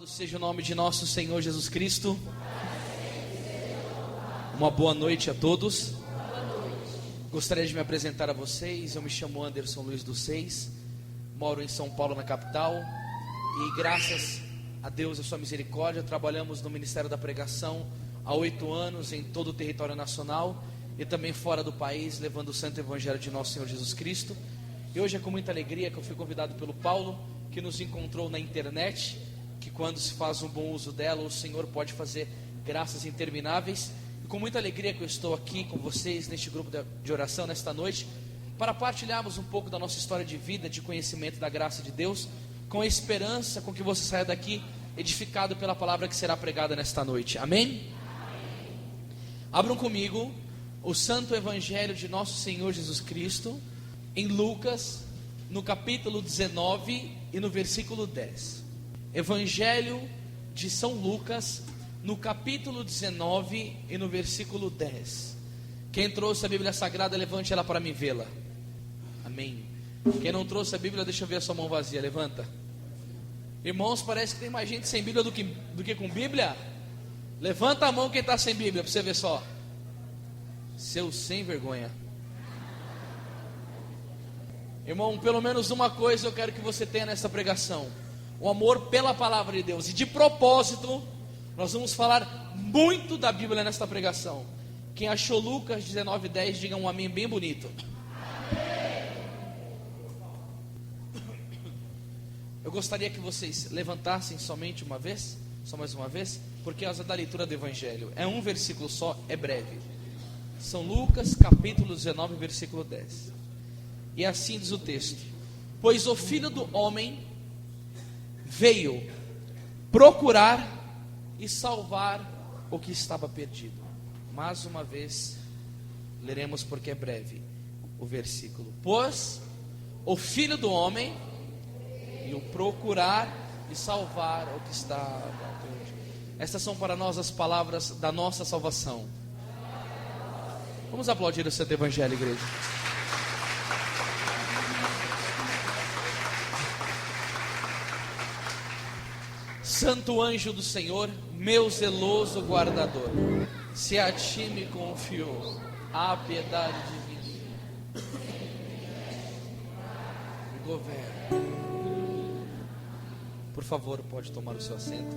Louvado seja o nome de nosso Senhor Jesus Cristo. Uma boa noite a todos. Gostaria de me apresentar a vocês. Eu me chamo Anderson Luiz dos Seis, moro em São Paulo, na capital, e graças a Deus e a sua misericórdia trabalhamos no Ministério da Pregação há 8 anos em todo o território nacional e também fora do país, levando o Santo Evangelho de nosso Senhor Jesus Cristo. E hoje é com muita alegria que eu fui convidado pelo Paulo, que nos encontrou na internet, que quando se faz um bom uso dela, o Senhor pode fazer graças intermináveis. E com muita alegria que eu estou aqui com vocês neste grupo de oração nesta noite, para partilharmos um pouco da nossa história de vida, de conhecimento da graça de Deus, com a esperança com que você saia daqui edificado pela palavra que será pregada nesta noite. Amém? Abram comigo o Santo Evangelho de nosso Senhor Jesus Cristo em Lucas, no capítulo 19 e no versículo 10. Evangelho de São Lucas, no capítulo 19 e no versículo 10. Quem trouxe a Bíblia Sagrada, levante ela para mim vê-la. Amém. Quem não trouxe a Bíblia, deixa eu ver a sua mão vazia, levanta. Irmãos, parece que tem mais gente sem Bíblia do que com Bíblia. Levanta a mão quem está sem Bíblia, para você ver só. Seu sem vergonha. Irmão, pelo menos uma coisa eu quero que você tenha nessa pregação: o amor pela palavra de Deus. E de propósito, nós vamos falar muito da Bíblia nesta pregação. Quem achou Lucas 19:10, diga um amém bem bonito. Eu gostaria que vocês levantassem somente uma vez, só mais uma vez, porque é a da leitura do Evangelho. É um versículo só, é breve. São Lucas capítulo 19, versículo 10. E assim diz o texto: pois o Filho do Homem veio procurar e salvar o que estava perdido. Mais uma vez, leremos porque é breve o versículo. Pois o Filho do Homem veio procurar e salvar o que estava perdido. Estas são para nós as palavras da nossa salvação. Vamos aplaudir o Santo Evangelho, igreja. Santo anjo do Senhor, meu zeloso guardador, se a ti me confiou a piedade divina, me governa. Por favor, pode tomar o seu assento.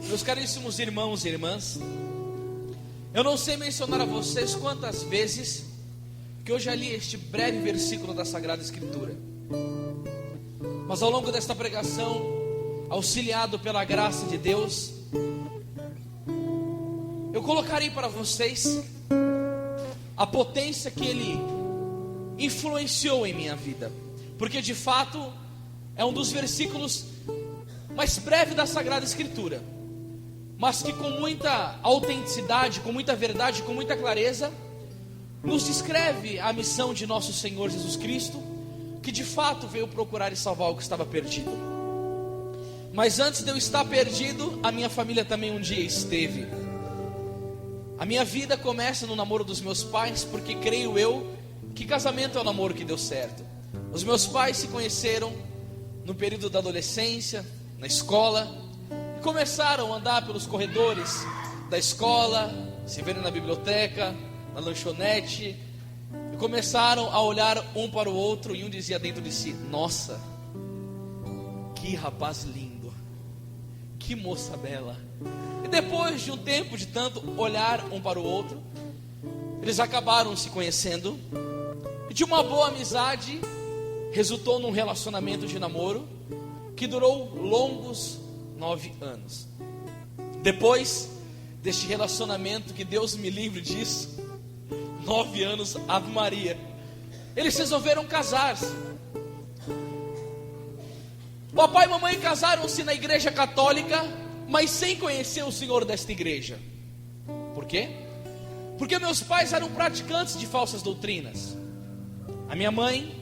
Meus caríssimos irmãos e irmãs, eu não sei mencionar a vocês quantas vezes que eu já li este breve versículo da Sagrada Escritura, mas ao longo desta pregação, auxiliado pela graça de Deus, eu colocarei para vocês a potência que ele influenciou em minha vida, porque de fato é um dos versículos mais breves da Sagrada Escritura, mas que com muita autenticidade, com muita verdade, com muita clareza, nos descreve a missão de nosso Senhor Jesus Cristo, que de fato veio procurar e salvar o que estava perdido. Mas antes de eu estar perdido, a minha família também um dia esteve. A minha vida começa no namoro dos meus pais, porque creio eu que casamento é o namoro que deu certo. Os meus pais se conheceram no período da adolescência, na escola, começaram a andar pelos corredores da escola, se verem na biblioteca, na lanchonete, e começaram a olhar um para o outro, e um dizia dentro de si: nossa, que rapaz lindo, que moça bela. E depois de um tempo de tanto olhar um para o outro, eles acabaram se conhecendo, e de uma boa amizade resultou num relacionamento de namoro que durou longos 9 anos. Depois deste relacionamento, que Deus me livre disso, 9 anos, Ave Maria, eles resolveram casar-se. Papai e mamãe casaram-se na igreja católica, mas sem conhecer o Senhor desta igreja. Por quê? Porque meus pais eram praticantes de falsas doutrinas. A minha mãe,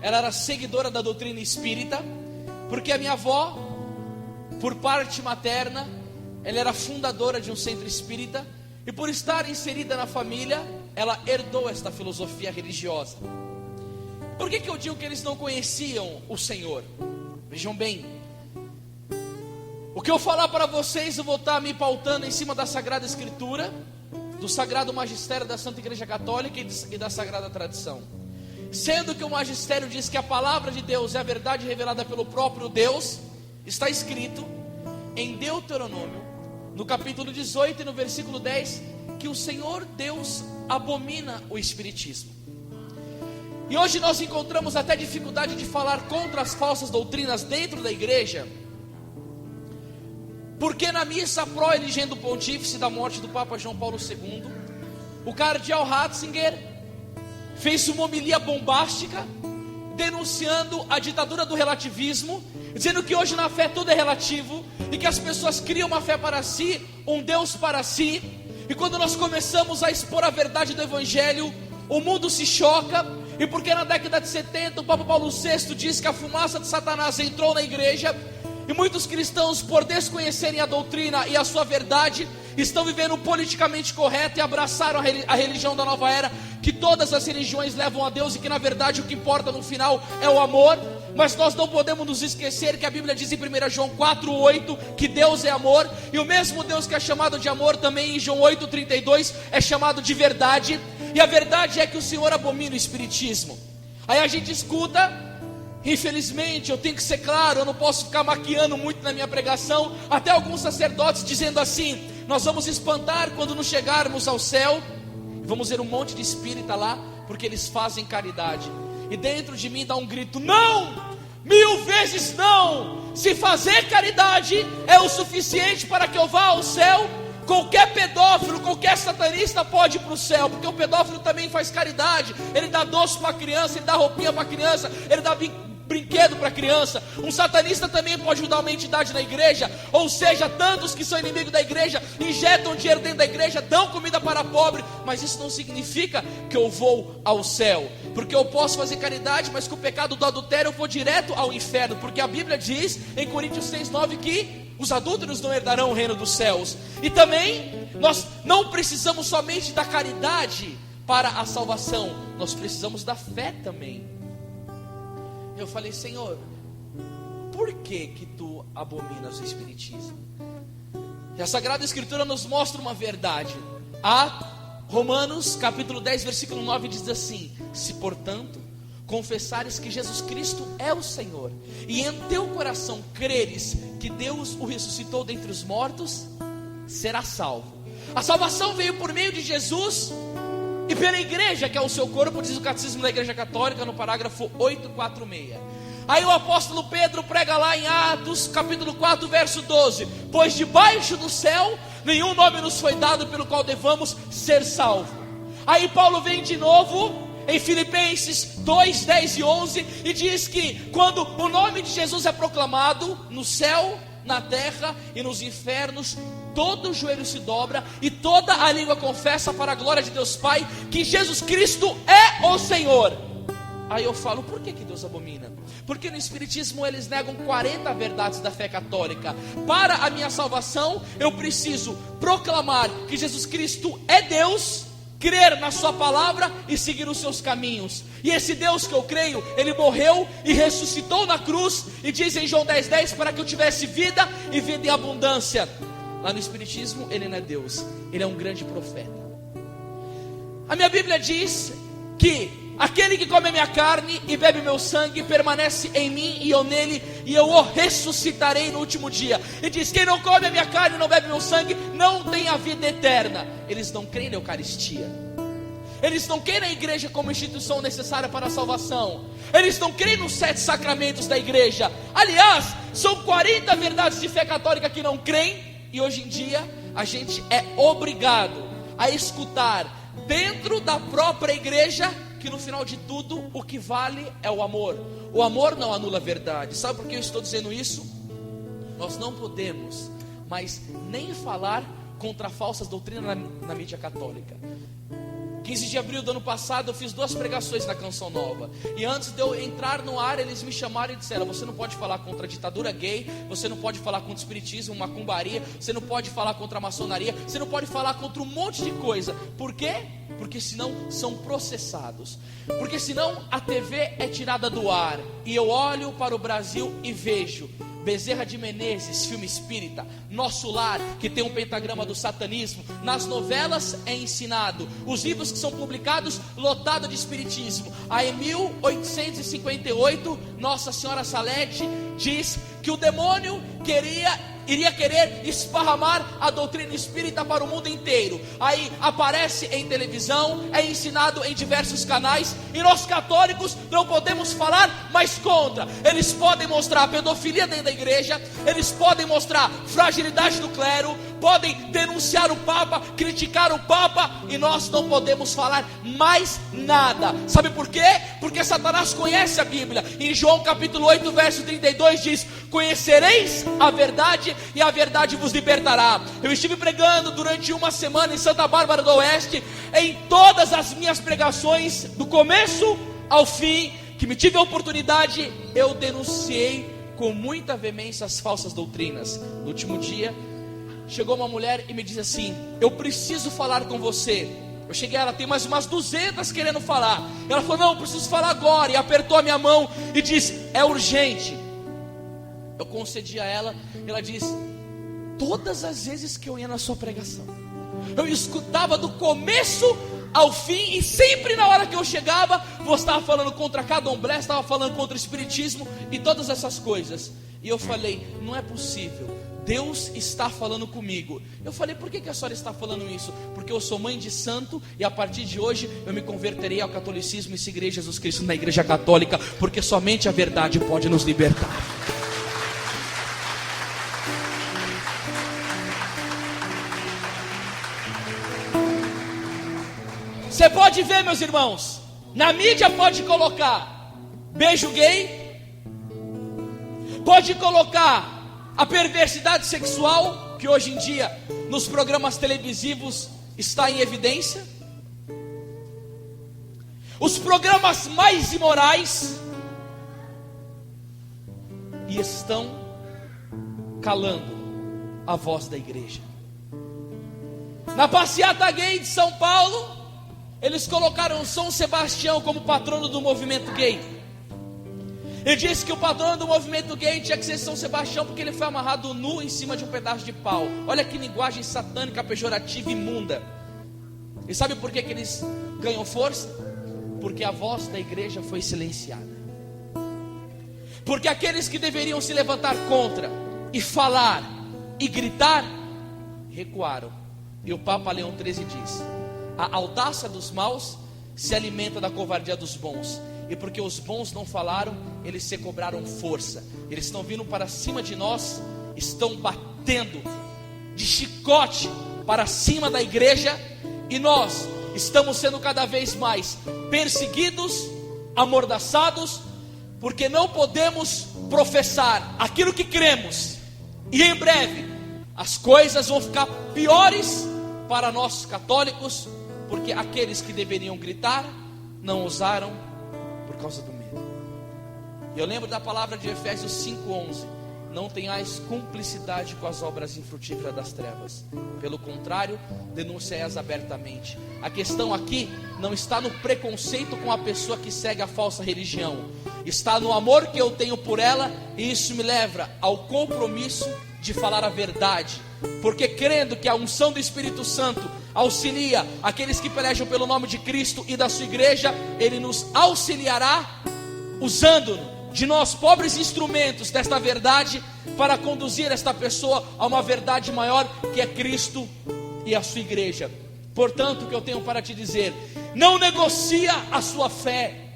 ela era seguidora da doutrina espírita, porque a minha avó por parte materna, ela era fundadora de um centro espírita, e por estar inserida na família, ela herdou esta filosofia religiosa. Por que eu digo que eles não conheciam o Senhor? Vejam bem, o que eu falar para vocês, eu vou estar me pautando em cima da Sagrada Escritura, do Sagrado Magistério da Santa Igreja Católica e da Sagrada Tradição. Sendo que o Magistério diz que a Palavra de Deus é a verdade revelada pelo próprio Deus, está escrito em Deuteronômio, no capítulo 18 e no versículo 10, que o Senhor Deus abomina o espiritismo. E hoje nós encontramos até dificuldade de falar contra as falsas doutrinas dentro da igreja, porque na missa pró-eligendo pontífice da morte do Papa João Paulo II, o cardeal Ratzinger fez uma homilia bombástica, denunciando a ditadura do relativismo, dizendo que hoje na fé tudo é relativo, e que as pessoas criam uma fé para si, um Deus para si, e quando nós começamos a expor a verdade do Evangelho, o mundo se choca, e porque na década de 70 o Papa Paulo VI diz que a fumaça de Satanás entrou na igreja, e muitos cristãos, por desconhecerem a doutrina e a sua verdade, estão vivendo politicamente correto e abraçaram a religião da nova era, que todas as religiões levam a Deus e que na verdade o que importa no final é o amor. Mas nós não podemos nos esquecer que a Bíblia diz em 1 João 4,8 que Deus é amor, e o mesmo Deus que é chamado de amor também em João 8,32 é chamado de verdade, e a verdade é que o Senhor abomina o espiritismo. Aí a gente escuta, infelizmente, eu tenho que ser claro, eu não posso ficar maquiando muito na minha pregação, até alguns sacerdotes dizendo assim: nós vamos espantar quando nos chegarmos ao céu, vamos ver um monte de espírita lá, porque eles fazem caridade. E dentro de mim dá um grito: não! 1000 vezes não! Se fazer caridade é o suficiente para que eu vá ao céu, qualquer pedófilo, qualquer satanista pode ir para o céu, porque o pedófilo também faz caridade, ele dá doce para a criança, ele dá roupinha para a criança, ele dá brinquedo para a criança. Um satanista também pode ajudar uma entidade na igreja. Ou seja, tantos que são inimigos da igreja injetam dinheiro dentro da igreja, dão comida para pobre, mas isso não significa que eu vou ao céu, porque eu posso fazer caridade, mas com o pecado do adultério eu vou direto ao inferno, porque a Bíblia diz em Coríntios 6,9 que os adúlteros não herdarão o reino dos céus. E também nós não precisamos somente da caridade para a salvação, nós precisamos da fé também. Eu falei: Senhor, por que tu abominas o espiritismo? E a Sagrada Escritura nos mostra uma verdade. Romanos capítulo 10 versículo 9 diz assim: se portanto confessares que Jesus Cristo é o Senhor, e em teu coração creres que Deus o ressuscitou dentre os mortos, serás salvo. A salvação veio por meio de Jesus e pela igreja, que é o seu corpo, diz o Catecismo da Igreja Católica no parágrafo 846. Aí o apóstolo Pedro prega lá em Atos capítulo 4 verso 12: pois debaixo do céu nenhum nome nos foi dado pelo qual devamos ser salvos. Aí Paulo vem de novo em Filipenses 2, 10 e 11 e diz que quando o nome de Jesus é proclamado no céu, na terra e nos infernos, todo o joelho se dobra e toda a língua confessa para a glória de Deus Pai que Jesus Cristo é o Senhor. Aí eu falo: por que Deus abomina? Porque no espiritismo eles negam 40 verdades da fé católica. Para a minha salvação eu preciso proclamar que Jesus Cristo é Deus, crer na sua palavra e seguir os seus caminhos. E esse Deus que eu creio, ele morreu e ressuscitou na cruz, e diz em João 10,10 para que eu tivesse vida e vida em abundância. Lá no espiritismo ele não é Deus, ele é um grande profeta. A minha Bíblia diz que aquele que come a minha carne e bebe meu sangue permanece em mim e eu nele, e eu o ressuscitarei no último dia. E diz: quem não come a minha carne e não bebe meu sangue não tem a vida eterna. Eles não creem na Eucaristia, eles não creem na igreja como instituição necessária para a salvação, eles não creem nos 7 sacramentos da igreja. Aliás, são 40 verdades de fé católica que não creem. E hoje em dia a gente é obrigado a escutar dentro da própria igreja que no final de tudo o que vale é o amor. O amor não anula a verdade. Sabe por que eu estou dizendo isso? Nós não podemos mais nem falar contra falsas doutrinas na mídia católica. 15 de abril do ano passado eu fiz 2 pregações na Canção Nova. E antes de eu entrar no ar, eles me chamaram e disseram: você não pode falar contra a ditadura gay, você não pode falar contra o espiritismo, macumbaria, você não pode falar contra a maçonaria, você não pode falar contra um monte de coisa. Por quê? Porque senão são processados. Porque senão a TV é tirada do ar. E eu olho para o Brasil e vejo Bezerra de Menezes, filme espírita, Nosso Lar, que tem um pentagrama do satanismo, nas novelas é ensinado, os livros que são publicados, lotado de espiritismo. Aí em 1858, Nossa Senhora Salete diz que o demônio iria querer esparramar a doutrina espírita para o mundo inteiro. Aí aparece em televisão, é ensinado em diversos canais, e nós católicos não podemos falar mais contra. Eles podem mostrar pedofilia dentro da igreja, eles podem mostrar fragilidade do clero, podem denunciar o Papa, criticar o Papa, e nós não podemos falar mais nada. Sabe por quê? Porque Satanás conhece a Bíblia. Em João capítulo 8 verso 32 diz: conhecereis a verdade e a verdade vos libertará. Eu estive pregando durante uma semana em Santa Bárbara do Oeste. Em todas as minhas pregações, do começo ao fim, que me tive a oportunidade, eu denunciei com muita veemência as falsas doutrinas. No último dia, chegou uma mulher e me disse assim: eu preciso falar com você. Eu cheguei, ela tem mais umas 200 querendo falar. Ela falou: não, eu preciso falar agora. E apertou a minha mão e disse: é urgente. Eu concedi a ela. Ela disse: todas as vezes que eu ia na sua pregação, eu escutava do começo ao fim, e sempre na hora que eu chegava, você estava falando contra candomblé, estava falando contra o espiritismo e todas essas coisas. E eu falei: não é possível, Deus está falando comigo. Eu falei: por que a senhora está falando isso? Porque eu sou mãe de santo, e a partir de hoje eu me converterei ao catolicismo e seguirei Jesus Cristo na igreja católica, porque somente a verdade pode nos libertar. Você pode ver, meus irmãos, na mídia pode colocar beijo gay, pode colocar a perversidade sexual, que hoje em dia nos programas televisivos está em evidência, os programas mais imorais, e estão calando a voz da igreja. Na passeata gay de São Paulo, eles colocaram São Sebastião como patrono do movimento gay. Ele disse que o patrono do movimento gay tinha que ser São Sebastião, porque ele foi amarrado nu em cima de um pedaço de pau. Olha que linguagem satânica, pejorativa, imunda. E sabe por que eles ganham força? Porque a voz da igreja foi silenciada. Porque aqueles que deveriam se levantar contra, e falar, e gritar, recuaram. E o Papa Leão XIII diz: a audácia dos maus se alimenta da covardia dos bons. E porque os bons não falaram, eles se cobraram força. Eles estão vindo para cima de nós, estão batendo de chicote para cima da igreja, e nós estamos sendo cada vez mais perseguidos, amordaçados, porque não podemos professar aquilo que cremos. E em breve as coisas vão ficar piores para nós católicos, porque aqueles que deveriam gritar não ousaram por causa do medo. E eu lembro da palavra de Efésios 5:11: não tenhais cumplicidade com as obras infrutíferas das trevas, pelo contrário, denunciai-as abertamente. A questão aqui não está no preconceito com a pessoa que segue a falsa religião, está no amor que eu tenho por ela, e isso me leva ao compromisso de falar a verdade, porque crendo que a unção do Espírito Santo auxilia aqueles que pelejam pelo nome de Cristo e da sua igreja, Ele nos auxiliará, usando de nós pobres instrumentos desta verdade, para conduzir esta pessoa a uma verdade maior, que é Cristo e a sua igreja. Portanto, o que eu tenho para te dizer: não negocia a sua fé,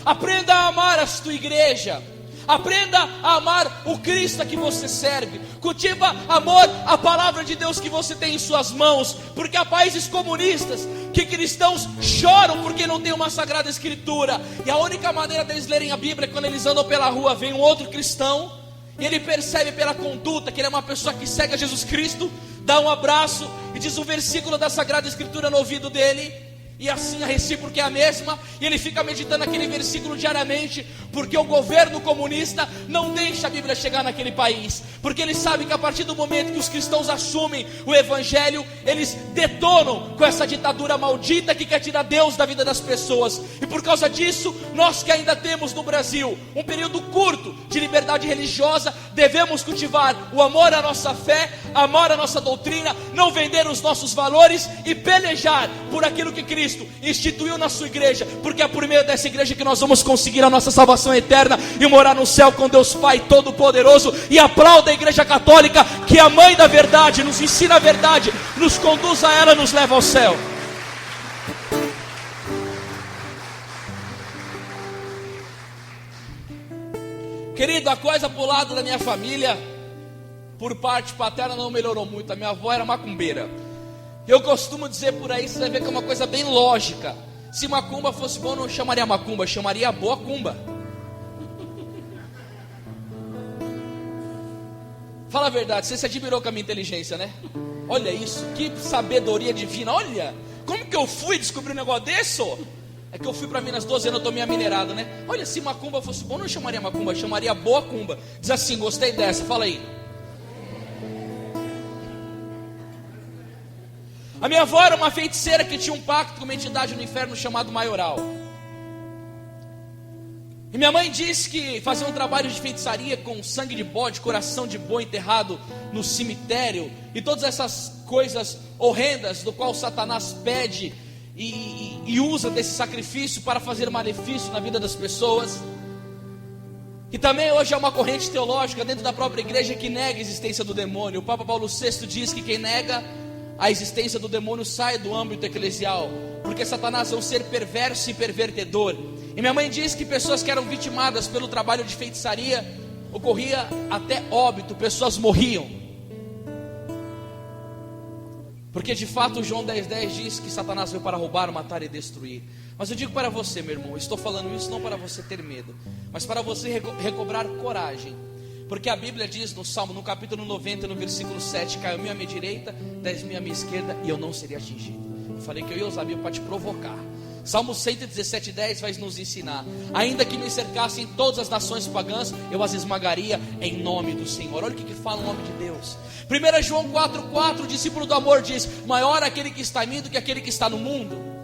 aprenda a amar a tua igreja, aprenda a amar o Cristo a que você serve, cultiva amor à palavra de Deus que você tem em suas mãos, porque há países comunistas que cristãos choram porque não tem uma sagrada escritura, e a única maneira deles lerem a Bíblia é quando eles andam pela rua, vem um outro cristão, e ele percebe pela conduta que ele é uma pessoa que segue a Jesus Cristo, dá um abraço e diz um versículo da Sagrada Escritura no ouvido dele, e assim a recíproca é a mesma, e ele fica meditando aquele versículo diariamente, porque o governo comunista não deixa a Bíblia chegar naquele país, porque ele sabe que a partir do momento que os cristãos assumem o Evangelho, eles detonam com essa ditadura maldita que quer tirar Deus da vida das pessoas. E por causa disso, nós que ainda temos no Brasil um período curto de liberdade religiosa, devemos cultivar o amor à nossa fé, amar a nossa doutrina, não vender os nossos valores e pelejar por aquilo que Cristo instituiu na sua igreja, porque é por meio dessa igreja que nós vamos conseguir a nossa salvação eterna e morar no céu com Deus Pai Todo-Poderoso. E aplauda a Igreja Católica, que é a mãe da verdade, nos ensina a verdade, nos conduz a ela, nos leva ao céu. Querido, a coisa pro lado da minha família, por parte paterna, não melhorou muito. A minha avó era macumbeira. Eu costumo dizer por aí, você vai ver que é uma coisa bem lógica. Se macumba fosse bom, não chamaria macumba, chamaria boa cumba. Fala a verdade, você se admirou com a minha inteligência, né? Olha isso, que sabedoria divina. Olha, como que eu fui descobrir um negócio desse? É que eu fui para Minas 12 anos, eu tomei a minerada, né? Olha, se macumba fosse bom, não chamaria macumba, chamaria boa cumba. Diz assim, gostei dessa, fala aí. A minha avó era uma feiticeira que tinha um pacto com uma entidade no inferno chamado Maioral. E minha mãe disse que fazia um trabalho de feitiçaria com sangue de bode, coração de boi enterrado no cemitério, e todas essas coisas horrendas do qual Satanás pede e usa desse sacrifício para fazer malefício na vida das pessoas. E também hoje é uma corrente teológica dentro da própria igreja que nega a existência do demônio. O Papa Paulo VI diz que quem nega a existência do demônio sai do âmbito eclesial, porque Satanás é um ser perverso e pervertedor. E minha mãe diz que pessoas que eram vitimadas pelo trabalho de feitiçaria, ocorria até óbito, pessoas morriam. Porque de fato João 10,10 diz que Satanás veio para roubar, matar e destruir. Mas eu digo para você, meu irmão, estou falando isso não para você ter medo, mas para você recobrar coragem. Porque a Bíblia diz no Salmo, no capítulo 90, no versículo 7, caiu mil à minha direita, 10.000 à minha esquerda, e eu não seria atingido. Eu falei que eu ia usar a Bíblia para te provocar. Salmo 117,10 vai nos ensinar: ainda que me cercassem todas as nações pagãs, eu as esmagaria em nome do Senhor. Olha o que fala o nome de Deus. 1 João 4,4, o discípulo do amor diz: maior aquele que está em mim do que aquele que está no mundo.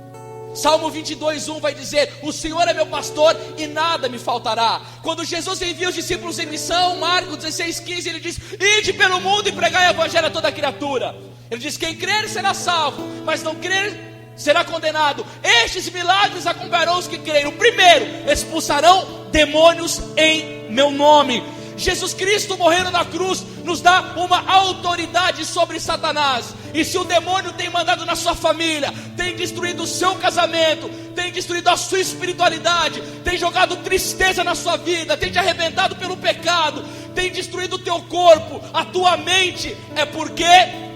Salmo 22,1 vai dizer: o Senhor é meu pastor e nada me faltará. Quando Jesus envia os discípulos em missão, Marcos 16,15, ele diz: ide pelo mundo e pregai o evangelho a toda criatura. Ele diz: quem crer será salvo, mas não crer será condenado. Estes milagres acompanharão os que creem. O primeiro, expulsarão demônios em meu nome. Jesus Cristo morrendo na cruz nos dá uma autoridade sobre Satanás. E se o demônio tem mandado na sua família, tem destruído o seu casamento, tem destruído a sua espiritualidade, tem jogado tristeza na sua vida, tem te arrebentado pelo pecado, tem destruído o teu corpo, a tua mente, é porque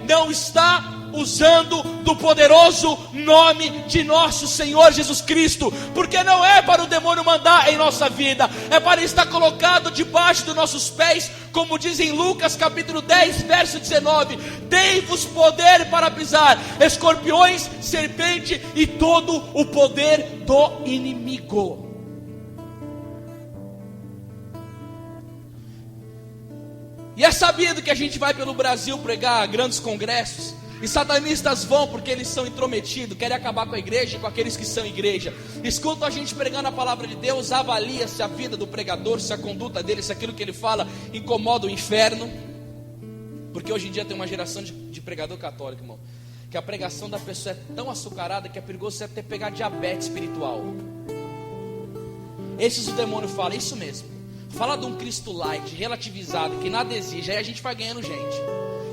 não está usando do poderoso nome de nosso Senhor Jesus Cristo. Porque não é para o demônio mandar em nossa vida, é para estar colocado debaixo dos nossos pés, como diz em Lucas capítulo 10, verso 19: dei-vos poder para pisar escorpiões, serpente e todo o poder do inimigo. E é sabido que a gente vai pelo Brasil pregar grandes congressos, e satanistas vão porque eles são intrometidos, querem acabar com a igreja e com aqueles que são igreja. Escutam a gente pregando a palavra de Deus, avalia se a vida do pregador, se a conduta dele, se aquilo que ele fala incomoda o inferno. Porque hoje em dia tem uma geração de pregador católico, irmão, que a pregação da pessoa é tão açucarada que é perigoso você até pegar diabetes espiritual. Esses o demônio fala, isso mesmo, fala de um Cristo light, relativizado, que nada exige, aí a gente vai ganhando gente.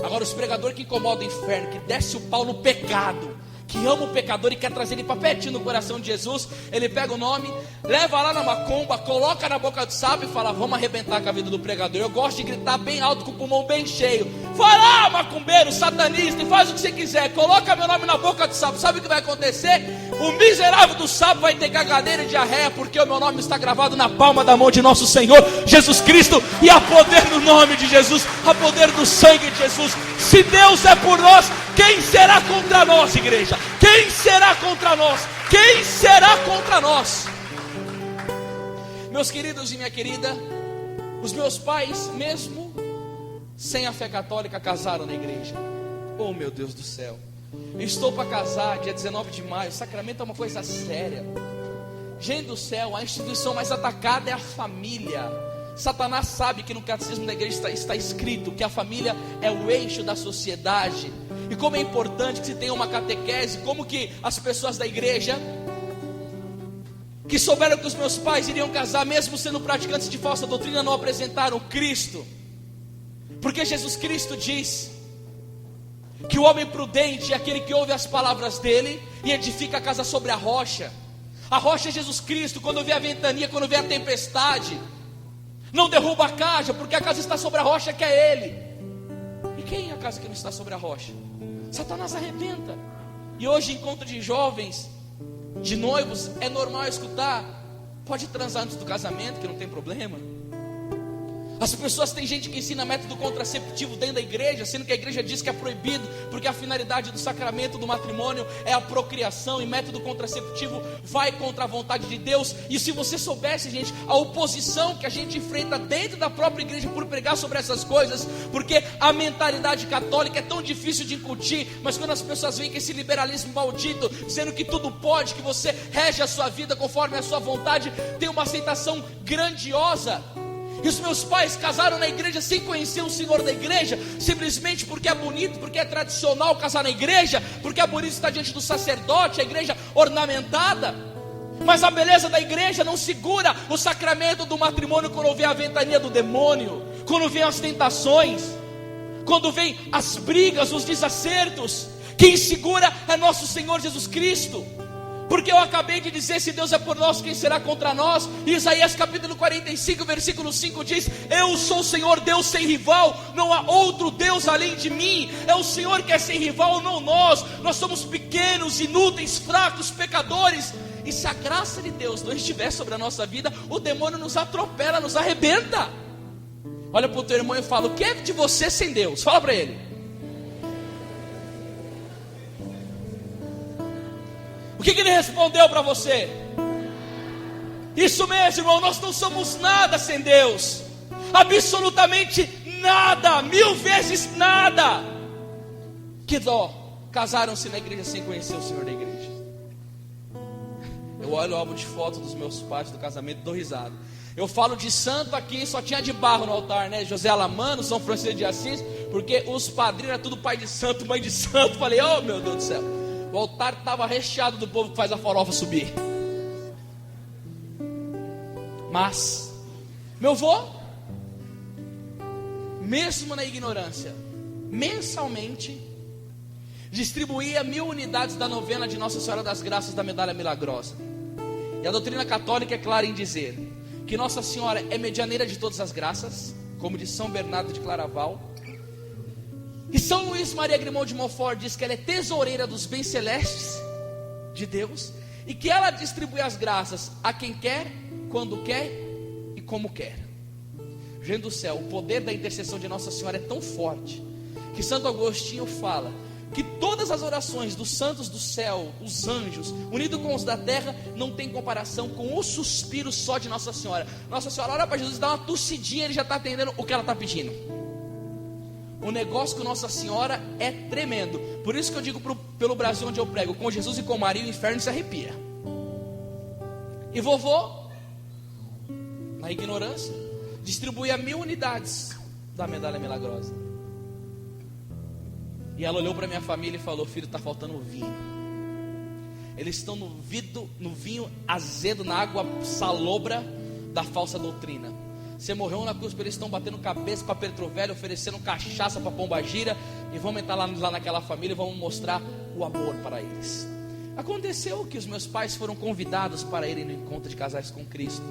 Agora os pregadores que incomodam o inferno, que desce o pau no pecado, que ama o pecador e quer trazer ele para pertinho no coração de Jesus, ele pega o nome, leva lá na macumba, coloca na boca do sábio e fala: vamos arrebentar com a vida do pregador. Eu gosto de gritar bem alto, com o pulmão bem cheio: Vai lá, macumbeiro, satanista, e faz o que você quiser. Coloca meu nome na boca do sapo. Sabe o que vai acontecer? O miserável do sapo vai ter cagadeira e diarreia, porque o meu nome está gravado na palma da mão de nosso Senhor Jesus Cristo. E há poder no nome de Jesus, há poder no sangue de Jesus. Se Deus é por nós, quem será contra nós, igreja? Quem será contra nós? Quem será contra nós? Meus queridos e minha querida, os meus pais, mesmo sem a fé católica, casaram na igreja. Oh, meu Deus do céu. Eu estou para casar dia 19 de maio. O sacramento é uma coisa séria. Gente do céu, a instituição mais atacada é a família. Satanás sabe que no catecismo da igreja está escrito que a família é o eixo da sociedade. E como é importante que se tenha uma catequese, como que as pessoas da igreja que souberam que os meus pais iriam casar, mesmo sendo praticantes de falsa doutrina, não apresentaram Cristo. Porque Jesus Cristo diz que o homem prudente é aquele que ouve as palavras dele e edifica a casa sobre a rocha. A rocha é Jesus Cristo. Quando vê a ventania, quando vê a tempestade, não derruba a casa, porque a casa está sobre a rocha, que é Ele. E quem é a casa que não está sobre a rocha? Satanás arrebenta. E hoje, encontro de jovens, de noivos, é normal escutar: pode transar antes do casamento, que não tem problema. As pessoas, tem gente que ensina método contraceptivo dentro da igreja, sendo que a igreja diz que é proibido, porque a finalidade do sacramento do matrimônio é a procriação, e método contraceptivo vai contra a vontade de Deus. E se você soubesse, gente, a oposição que a gente enfrenta dentro da própria igreja por pregar sobre essas coisas, porque a mentalidade católica é tão difícil de incutir, mas quando as pessoas veem que esse liberalismo maldito, dizendo que tudo pode, que você rege a sua vida conforme a sua vontade, tem uma aceitação grandiosa. E os meus pais casaram na igreja sem conhecer o Senhor da igreja, simplesmente porque é bonito, porque é tradicional casar na igreja, porque é bonito estar diante do sacerdote, a igreja ornamentada. Mas a beleza da igreja não segura o sacramento do matrimônio quando vem a ventania do demônio, quando vem as tentações, quando vem as brigas, os desacertos. Quem segura é nosso Senhor Jesus Cristo. Porque eu acabei de dizer: se Deus é por nós, quem será contra nós? Isaías capítulo 45, versículo 5 diz: eu sou o Senhor, Deus sem rival, não há outro Deus além de mim. É o Senhor que é sem rival, não nós. Nós somos pequenos, inúteis, fracos, pecadores. E se a graça de Deus não estiver sobre a nossa vida, o demônio nos atropela, nos arrebenta. Olha para o teu irmão e fala: o que é de você sem Deus? Fala para ele. O que ele respondeu para você? Isso mesmo, irmão, nós não somos nada sem Deus. Absolutamente nada, 1000 vezes nada. Que dó, casaram-se na igreja sem conhecer o Senhor da igreja. Eu olho o álbum de fotos dos meus pais do casamento, dou risada. Eu falo de santo aqui, só tinha de barro no altar, né? José Alamano, São Francisco de Assis, porque os padrinhos eram tudo pai de santo, mãe de santo. Falei: oh, meu Deus do céu. O altar estava recheado do povo que faz a farofa subir. Mas meu avô, mesmo na ignorância, mensalmente distribuía 1000 unidades da novena de Nossa Senhora das Graças da Medalha Milagrosa. E a doutrina católica é clara em dizer que Nossa Senhora é medianeira de todas as graças, como de São Bernardo de Claraval. E São Luís Maria Grimond de Montfort diz que ela é tesoureira dos bens celestes de Deus, e que ela distribui as graças a quem quer, quando quer e como quer. Gente do céu, o poder da intercessão de Nossa Senhora é tão forte, que Santo Agostinho fala que todas as orações dos santos do céu, os anjos, unidos com os da terra, não tem comparação com o suspiro só de Nossa Senhora. Nossa Senhora olha para Jesus, dá uma tossidinha, ele já está atendendo o que ela está pedindo. O negócio com Nossa Senhora é tremendo. Por isso que eu digo pelo Brasil onde eu prego: com Jesus e com Maria o inferno se arrepia. E vovô, na ignorância, distribuía 1000 unidades da medalha milagrosa. E ela olhou para minha família e falou: filho, está faltando vinho. Eles estão no vinho azedo, na água salobra da falsa doutrina. Você morreu na cruz, eles estão batendo cabeça para Pedro Velho, oferecendo cachaça para Pombagira, e vamos entrar lá naquela família e vamos mostrar o amor para eles. Aconteceu que os meus pais foram convidados para irem no encontro de casais com Cristo.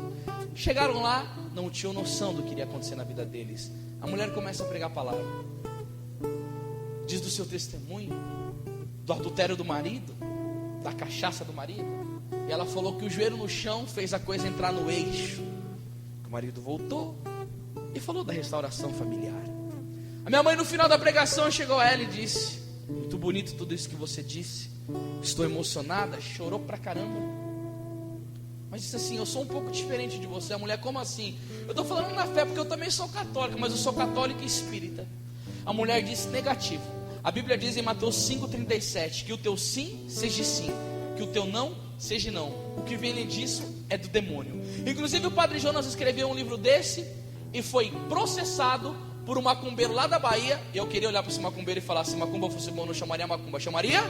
Chegaram lá, não tinham noção do que iria acontecer na vida deles. A mulher começa a pregar a palavra. diz do seu testemunho, do adultério do marido, da cachaça do marido. E ela falou que o joelho no chão fez a coisa entrar no eixo. O marido voltou e falou da restauração familiar. A minha mãe, no final da pregação, chegou a ela e disse: muito bonito tudo isso que você disse, estou emocionada. Chorou pra caramba, mas disse assim: eu sou um pouco diferente de você. A mulher: como assim? Eu estou falando na fé porque eu também sou católica, mas eu sou católica e espírita. A mulher disse: negativo. A Bíblia diz em Mateus 5,37 que o teu sim seja sim, que o teu não seja não. O que vem além disso é do demônio. Inclusive o Padre Jonas escreveu um livro desse e foi processado por um macumbeiro lá da Bahia. Eu queria olhar para esse macumbeiro e falar: se macumba fosse bom, não chamaria macumba, chamaria?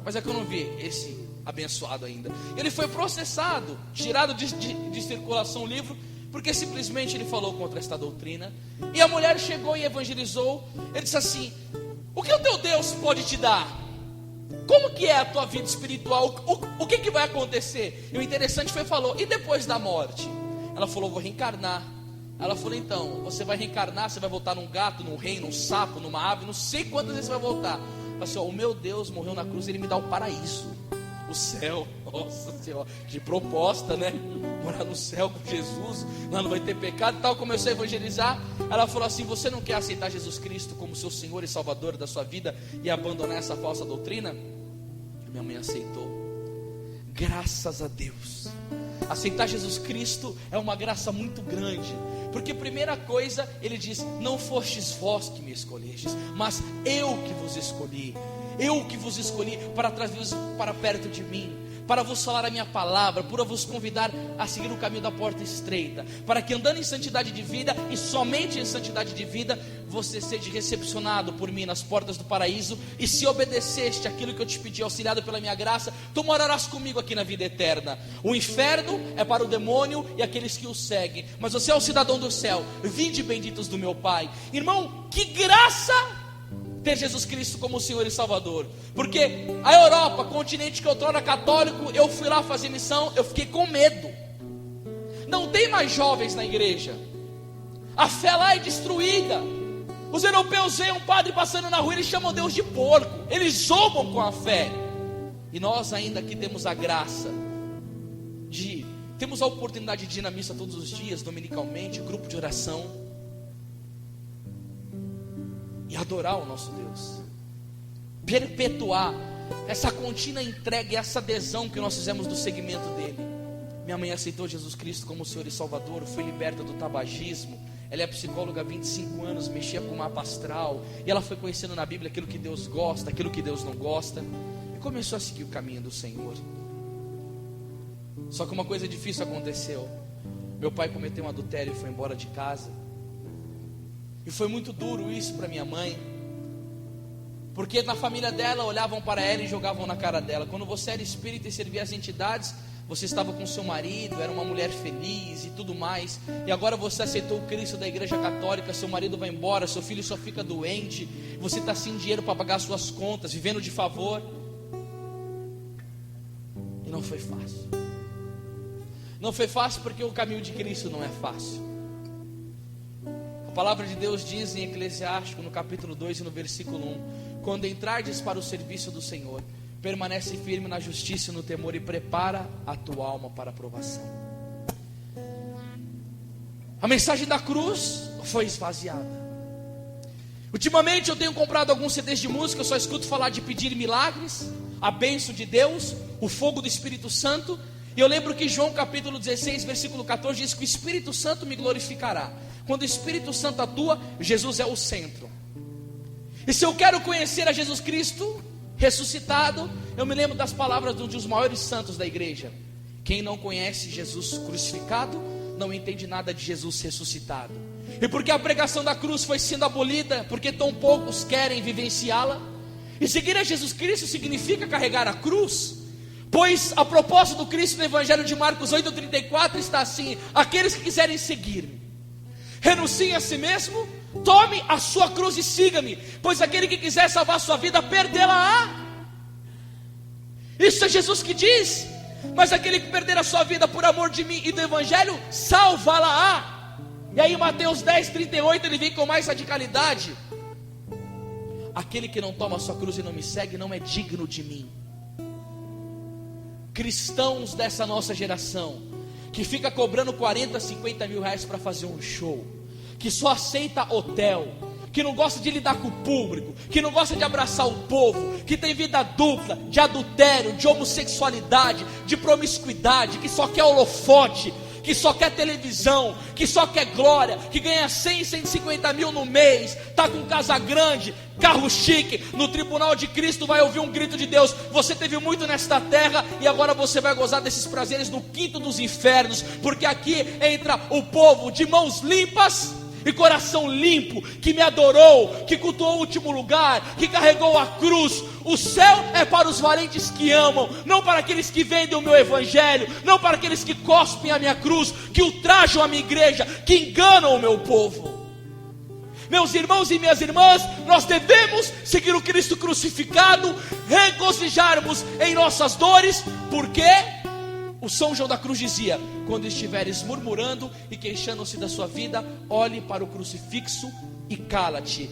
Mas é que eu não vi esse abençoado ainda. Ele foi processado, tirado de circulação o livro, porque simplesmente ele falou contra esta doutrina. E a mulher chegou e evangelizou. Ele disse assim: o que o teu Deus pode te dar? Como que é a tua vida espiritual? O que vai acontecer? E o interessante foi, falou: e depois da morte? Ela falou: vou reencarnar. Ela falou: então, você vai reencarnar, você vai voltar num gato, num rei, num sapo, numa ave, não sei quantas vezes você vai voltar. Ela falou assim: o meu Deus morreu na cruz, ele me dá o paraíso, o céu. Nossa Senhora, de proposta, né? Morar no céu com Jesus, lá não vai ter pecado e tal. Começou a evangelizar. Ela falou assim: você não quer aceitar Jesus Cristo como seu Senhor e Salvador da sua vida e abandonar essa falsa doutrina? Minha mãe aceitou. Graças a Deus. Aceitar Jesus Cristo é uma graça muito grande, porque primeira coisa, ele diz: não fostes vós que me escolhestes, mas eu que vos escolhi. Eu que vos escolhi para trazer-vos para perto de mim, para vos falar a minha palavra, para vos convidar a seguir o caminho da porta estreita, para que andando em santidade de vida, e somente em santidade de vida, você seja recepcionado por mim nas portas do paraíso. E se obedeceste aquilo que eu te pedi, auxiliado pela minha graça, tu morarás comigo aqui na vida eterna. O inferno é para o demônio e aqueles que o seguem, mas você é o cidadão do céu. Vinde benditos do meu Pai. Irmão, que graça ter Jesus Cristo como Senhor e Salvador. Porque a Europa, continente que outrora era católico, eu fui lá fazer missão, eu fiquei com medo. Não tem mais jovens na igreja, a fé lá é destruída. Os europeus veem um padre passando na rua, eles chamam Deus de porco, eles zombam com a fé. E nós ainda aqui temos a graça temos a oportunidade de ir na missa todos os dias, dominicalmente, grupo de oração, e adorar o nosso Deus, perpetuar essa contínua entrega e essa adesão que nós fizemos do segmento dele. Minha mãe aceitou Jesus Cristo como Senhor e Salvador, foi liberta do tabagismo. Ela é psicóloga há 25 anos, mexia com mapa astral, e ela foi conhecendo na Bíblia aquilo que Deus gosta, aquilo que Deus não gosta, e começou a seguir o caminho do Senhor. Só que uma coisa difícil aconteceu. Meu pai cometeu um adultério e foi embora de casa. E foi muito duro isso para minha mãe, porque na família dela olhavam para ela e jogavam na cara dela. Quando você era espírita e servia as entidades, você estava com seu marido, era uma mulher feliz e tudo mais. E agora você aceitou o Cristo da igreja católica, seu marido vai embora, seu filho só fica doente, você está sem dinheiro para pagar suas contas, vivendo de favor. E não foi fácil. Não foi fácil porque o caminho de Cristo não é fácil. A palavra de Deus diz em Eclesiástico, no capítulo 2 e no versículo 1: quando entrardes para o serviço do Senhor, permanece firme na justiça e no temor, e prepara a tua alma para a provação. A mensagem da cruz foi esvaziada. Ultimamente eu tenho comprado alguns CDs de música, eu só escuto falar de pedir milagres, a bênção de Deus, o fogo do Espírito Santo. E eu lembro que João capítulo 16, versículo 14 diz que o Espírito Santo me glorificará. Quando o Espírito Santo atua, Jesus é o centro. E se eu quero conhecer a Jesus Cristo ressuscitado, eu me lembro das palavras de um dos maiores santos da igreja: quem não conhece Jesus crucificado, não entende nada de Jesus ressuscitado. E porque a pregação da cruz foi sendo abolida, porque tão poucos querem vivenciá-la, e seguir a Jesus Cristo significa carregar a cruz. Pois a proposta do Cristo no Evangelho de Marcos 8,34 está assim: aqueles que quiserem seguir-me, renuncie a si mesmo, tome a sua cruz e siga-me, pois aquele que quiser salvar a sua vida, perdê-la-á. Isso é Jesus que diz. Mas aquele que perder a sua vida por amor de mim e do Evangelho, salvá-la-á. E aí Mateus 10,38 ele vem com mais radicalidade: aquele que não toma a sua cruz e não me segue não é digno de mim. Cristãos dessa nossa geração, que fica cobrando 40, 50 mil reais para fazer um show, que só aceita hotel, que não gosta de lidar com o público, que não gosta de abraçar o povo, que tem vida dupla, de adultério, de homossexualidade, de promiscuidade, que só quer holofote, que só quer televisão, que só quer glória, que ganha 100, 150 mil no mês, está com casa grande, carro chique, no tribunal de Cristo vai ouvir um grito de Deus: você teve muito nesta terra e agora você vai gozar desses prazeres no quinto dos infernos, porque aqui entra o povo de mãos limpas e coração limpo, que me adorou, que cultuou o último lugar, que carregou a cruz. O céu é para os valentes que amam, não para aqueles que vendem o meu evangelho, não para aqueles que cospem a minha cruz, que ultrajam a minha igreja, que enganam o meu povo. Meus irmãos e minhas irmãs, nós devemos seguir o Cristo crucificado, regozijarmos em nossas dores, porque o São João da Cruz dizia: quando estiveres murmurando e queixando-se da sua vida, olhe para o crucifixo e cala-te.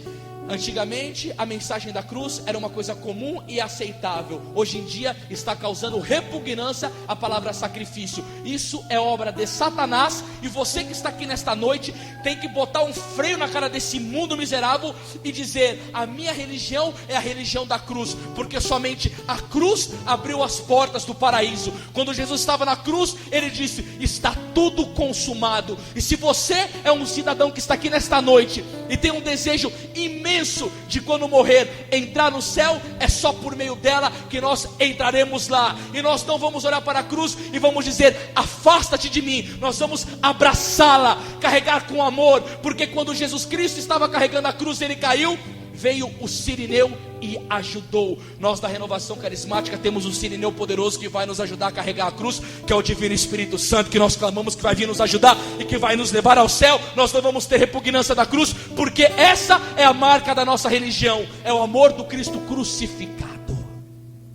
Antigamente a mensagem da cruz era uma coisa comum e aceitável. Hoje em dia está causando repugnância a palavra sacrifício. Isso é obra de Satanás, e você que está aqui nesta noite tem que botar um freio na cara desse mundo miserável e dizer: a minha religião é a religião da cruz, porque somente a cruz abriu as portas do paraíso. Quando Jesus estava na cruz, ele disse: está tudo consumado. E se você é um cidadão que está aqui nesta noite e tem um desejo imenso de quando morrer entrar no céu, é só por meio dela que nós entraremos lá. E nós não vamos olhar para a cruz e vamos dizer: afasta-te de mim. Nós vamos abraçá-la, carregar com amor, porque quando Jesus Cristo estava carregando a cruz, ele caiu, veio o Cirineu e ajudou. Nós da Renovação Carismática temos um Cirineu poderoso que vai nos ajudar a carregar a cruz, que é o Divino Espírito Santo, que nós clamamos que vai vir nos ajudar e que vai nos levar ao céu. Nós não vamos ter repugnância da cruz, porque essa é a marca da nossa religião, é o amor do Cristo crucificado.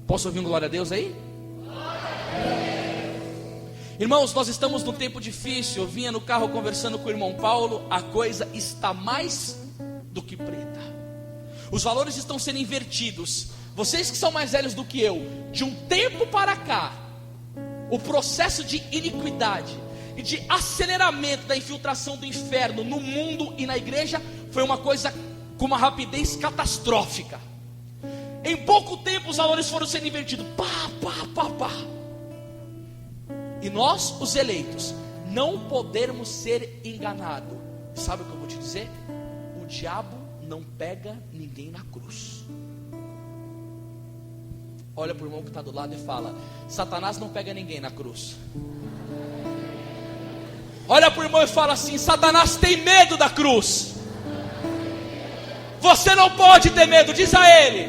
Posso ouvir um glória a Deus aí? Irmãos, nós estamos num tempo difícil. Eu vinha no carro conversando com o irmão Paulo, a coisa está mais do que preta. Os valores estão sendo invertidos. Vocês que são mais velhos do que eu, de um tempo para cá, o processo de iniquidade e de aceleramento da infiltração do inferno no mundo e na igreja foi uma coisa com uma rapidez catastrófica. Em pouco tempo os valores foram sendo invertidos. E nós, os eleitos, não podemos ser enganados. Sabe o que eu vou te dizer? O diabo não pega ninguém na cruz. Olha para o irmão que está do lado e fala: Satanás não pega ninguém na cruz. Olha para o irmão e fala assim: Satanás tem medo da cruz. Você não pode ter medo, diz a ele: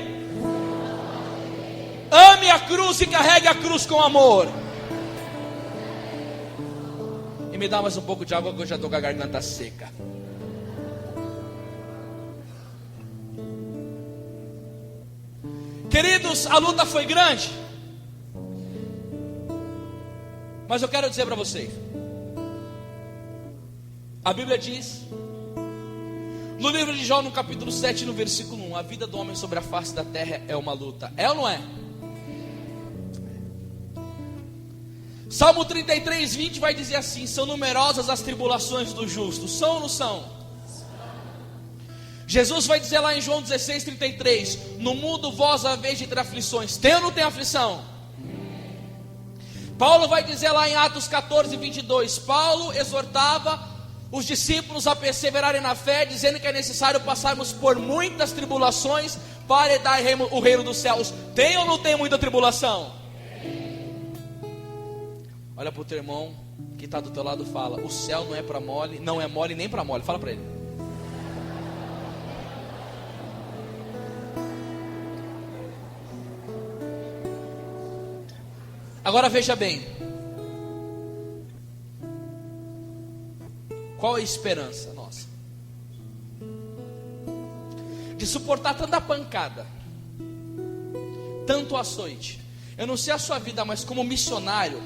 ame a cruz e carregue a cruz com amor. E me dá mais um pouco de água, que eu já estou com a garganta seca. Queridos, a luta foi grande, mas eu quero dizer para vocês, a Bíblia diz, no livro de Jó, no capítulo 7, no versículo 1, a vida do homem sobre a face da terra é uma luta. É ou não é? Salmo 33, 20 vai dizer assim: são numerosas as tribulações dos justos. São ou não são? Jesus vai dizer lá em João 16, 33: no mundo vós haveis de ter aflições. Tem ou não tem aflição? Paulo vai dizer lá em Atos 14, 22: Paulo exortava os discípulos a perseverarem na fé, dizendo que é necessário passarmos por muitas tribulações para herdar o reino dos céus. Tem ou não tem muita tribulação? Olha para o teu irmão que está do teu lado e fala: o céu não é para mole, não é mole nem para mole. Fala para ele. Agora veja bem, qual é a esperança nossa? De suportar tanta pancada, tanto açoite. Eu não sei a sua vida, mas como missionário,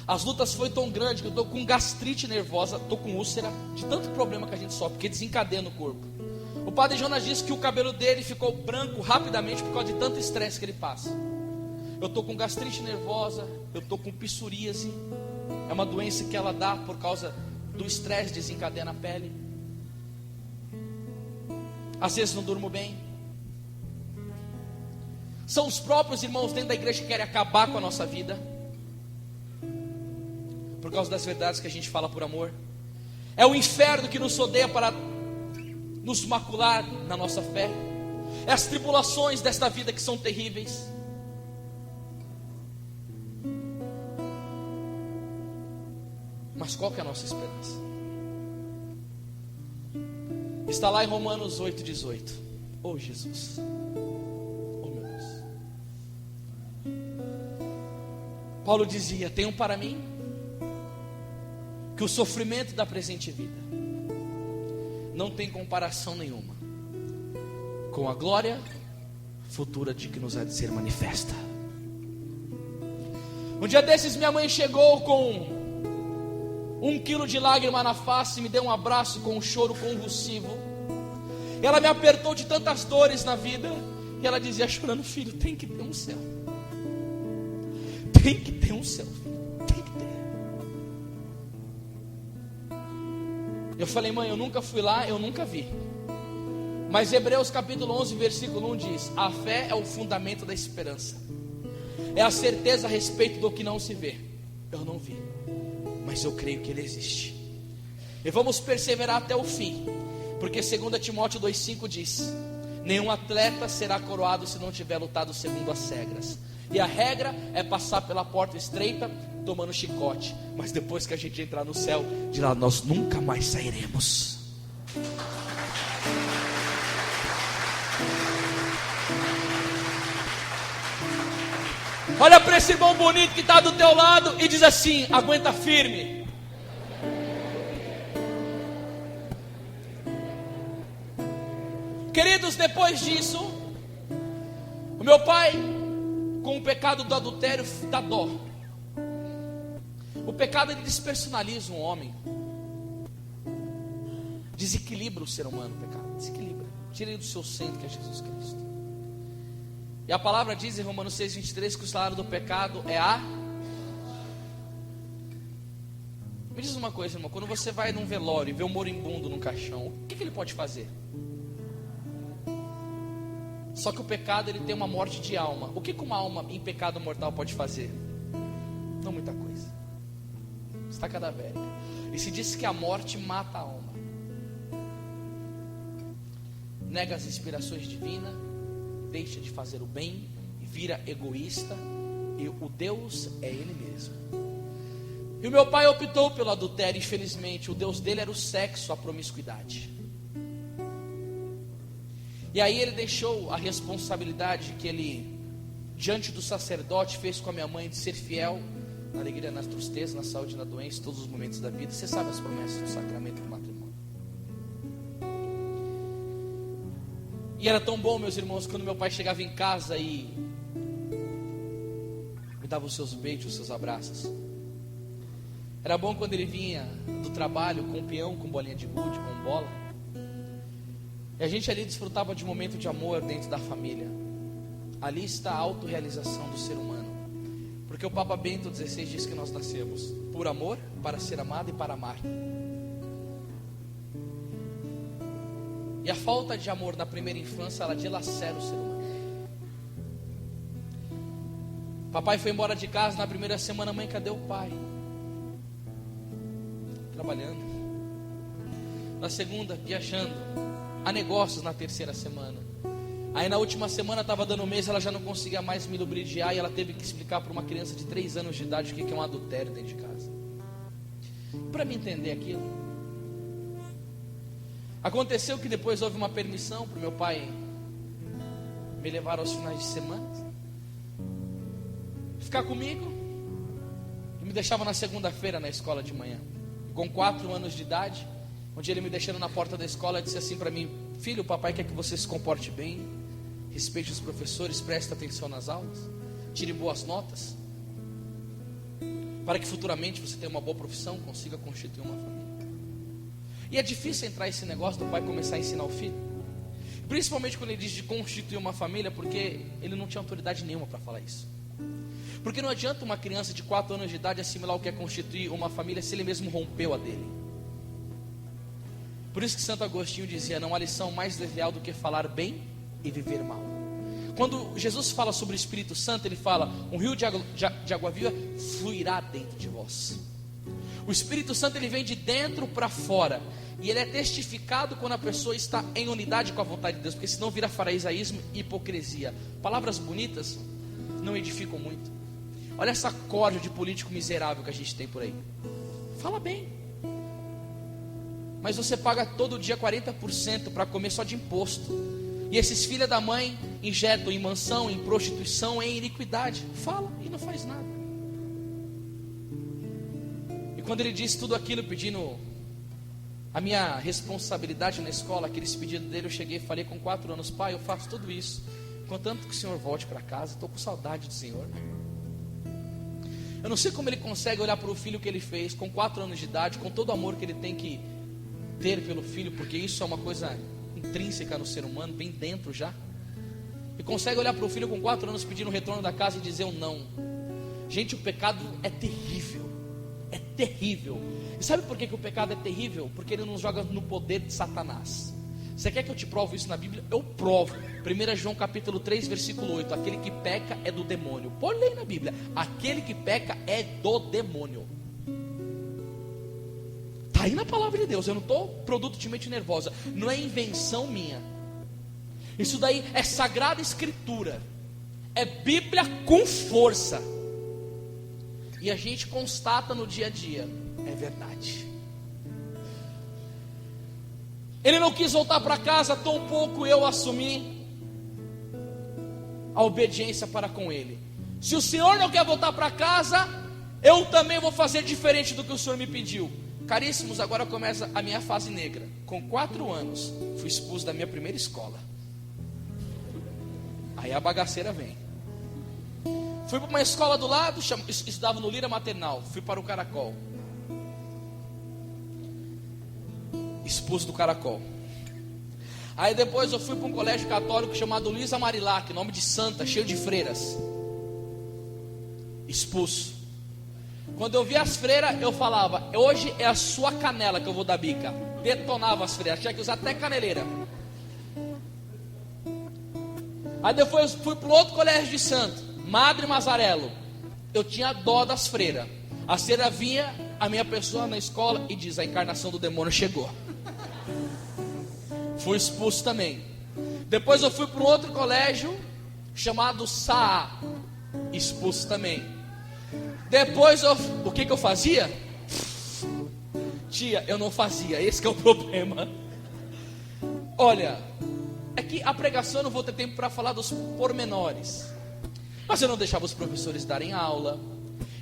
as lutas foi tão grande que eu estou com gastrite nervosa, estou com úlcera, de tanto problema que a gente sofre, porque desencadeia no corpo. O padre Jonas disse que o cabelo dele ficou branco rapidamente por causa de tanto estresse que ele passa. Eu estou com gastrite nervosa, eu estou com psoríase. É uma doença que ela dá por causa do estresse, desencadeia na pele. Às vezes não durmo bem. São os próprios irmãos dentro da igreja que querem acabar com a nossa vida, por causa das verdades que a gente fala por amor. É o inferno que nos odeia para nos macular na nossa fé. É as tribulações desta vida que são terríveis. Mas qual que é a nossa esperança? Está lá em Romanos 8,18. Oh Jesus, oh meu Deus. Paulo dizia: tenham para mim que o sofrimento da presente vida não tem comparação nenhuma com a glória futura de que nos há de ser manifesta. Um dia desses minha mãe chegou com 1 quilo de lágrima na face, me deu um abraço com um choro convulsivo. Ela me apertou de tantas dores na vida, e ela dizia chorando: filho, tem que ter um céu. Tem que ter um céu, filho. Tem que ter. Eu falei: mãe, eu nunca fui lá, eu nunca vi. Mas Hebreus capítulo 11, versículo 1 diz: a fé é o fundamento da esperança. É a certeza a respeito do que não se vê. Eu não vi, mas eu creio que Ele existe. E vamos perseverar até o fim, porque 2 Timóteo 2,5 diz: nenhum atleta será coroado se não tiver lutado segundo as regras. E a regra é passar pela porta estreita, tomando chicote. Mas depois que a gente entrar no céu, de lá nós nunca mais sairemos. Olha para esse irmão bonito que está do teu lado e diz assim: aguenta firme. Queridos, depois disso, o meu pai, com o pecado do adultério, dá dó. O pecado, ele despersonaliza um homem, desequilibra o ser humano. O pecado desequilibra, tira ele do seu centro, que é Jesus Cristo. E a palavra diz em Romanos 6,23 que o salário do pecado é a... Me diz uma coisa, irmão: quando você vai num velório e vê um moribundo num caixão, o que ele pode fazer? Só que o pecado, ele tem uma morte de alma. O que uma alma em pecado mortal pode fazer? Não muita coisa. Está cadavérica. E se diz que a morte mata a alma, nega as inspirações divinas, deixa de fazer o bem e vira egoísta, e o Deus é Ele mesmo. E o meu pai optou pelo adultério. Infelizmente, o Deus dele era o sexo, a promiscuidade. E aí ele deixou a responsabilidade que ele, diante do sacerdote, fez com a minha mãe, de ser fiel na alegria, na tristeza, na saúde, na doença, todos os momentos da vida. Você sabe as promessas do sacramento do matrimônio. E era tão bom, meus irmãos, quando meu pai chegava em casa e me dava os seus beijos, os seus abraços. Era bom quando ele vinha do trabalho com peão, com bolinha de gude, com bola. E a gente ali desfrutava de um momento de amor dentro da família. Ali está a autorrealização do ser humano. Porque o Papa Bento XVI diz que nós nascemos por amor, para ser amado e para amar. E a falta de amor na primeira infância, ela dilacera o ser humano. Papai foi embora de casa na primeira semana: mãe, cadê o pai? Trabalhando. Na segunda, viajando. A negócios na terceira semana. Aí na última semana estava dando mês, ela já não conseguia mais me lubrificar, e ela teve que explicar para uma criança de 3 anos de idade o que é um adultério dentro de casa. Para me entender aquilo, aconteceu que depois houve uma permissão para o meu pai me levar aos finais de semana, ficar comigo, e me deixava na segunda-feira na escola de manhã. Com 4 anos de idade, onde ele me deixando na porta da escola, disse assim para mim: filho, o papai quer que você se comporte bem, respeite os professores, preste atenção nas aulas, tire boas notas, para que futuramente você tenha uma boa profissão, consiga constituir uma família. E é difícil entrar esse negócio do pai começar a ensinar o filho. Principalmente quando ele diz de constituir uma família, porque ele não tinha autoridade nenhuma para falar isso. Porque não adianta uma criança de 4 anos de idade assimilar o que é constituir uma família se ele mesmo rompeu a dele. Por isso que Santo Agostinho dizia: não há lição mais trivial do que falar bem e viver mal. Quando Jesus fala sobre o Espírito Santo, ele fala: um rio de água viva fluirá dentro de vós. O Espírito Santo, ele vem de dentro para fora, e ele é testificado quando a pessoa está em unidade com a vontade de Deus, porque senão vira farisaísmo e hipocrisia. Palavras bonitas não edificam muito. Olha essa corda de político miserável que a gente tem por aí. Fala bem, mas você paga todo dia 40% para comer só de imposto. E esses filhos da mãe injetam em mansão, em prostituição, em iniquidade. Fala e não faz nada. E quando ele disse tudo aquilo, pedindo a minha responsabilidade na escola, aqueles pedidos dele, eu cheguei e falei com 4 anos: pai, eu faço tudo isso, contanto que o senhor volte para casa, estou com saudade do senhor. Eu não sei como ele consegue olhar para o filho que ele fez, com 4 anos de idade, com todo o amor que ele tem que ter pelo filho, porque isso é uma coisa intrínseca no ser humano, bem dentro já. E consegue olhar para o filho com 4 anos pedindo o retorno da casa e dizer um não. Gente, o pecado é terrível. É terrível. E sabe por que o pecado é terrível? Porque ele nos joga no poder de Satanás. Você quer que eu te provo isso na Bíblia? Eu provo. 1 João capítulo 3, versículo 8. Aquele que peca é do demônio. Pode ler na Bíblia. Aquele que peca é do demônio. Está aí na palavra de Deus. Eu não estou produto de mente nervosa. Não é invenção minha. Isso daí é sagrada escritura. É Bíblia com força. E a gente constata no dia a dia. É verdade. Ele não quis voltar para casa, tampouco eu assumi a obediência para com ele. Se o senhor não quer voltar para casa, eu também vou fazer diferente do que o senhor me pediu. Caríssimos, agora começa a minha fase negra. Com 4 anos, fui expulso da minha primeira escola. Aí a bagaceira vem. Fui para uma escola do lado, estudava no Lira Maternal. Fui para o Caracol. Expulso do Caracol. Aí depois eu fui para um colégio católico chamado Luísa Marilac, nome de santa, cheio de freiras. Expulso. Quando eu vi as freiras, eu falava: hoje é a sua canela que eu vou dar bica. Detonava as freiras, tinha que usar até caneleira. Aí depois eu fui para outro colégio de santo, Madre Mazarello. Eu tinha dó das freiras. A freira vinha, a minha pessoa na escola, e diz: a encarnação do demônio chegou. Fui expulso também. Depois eu fui para um outro colégio chamado Saa, expulso também. Depois o que eu fazia? Tia, eu não fazia. Esse que é o problema. Olha, é que a pregação eu não vou ter tempo para falar dos pormenores. Mas eu não deixava os professores darem aula.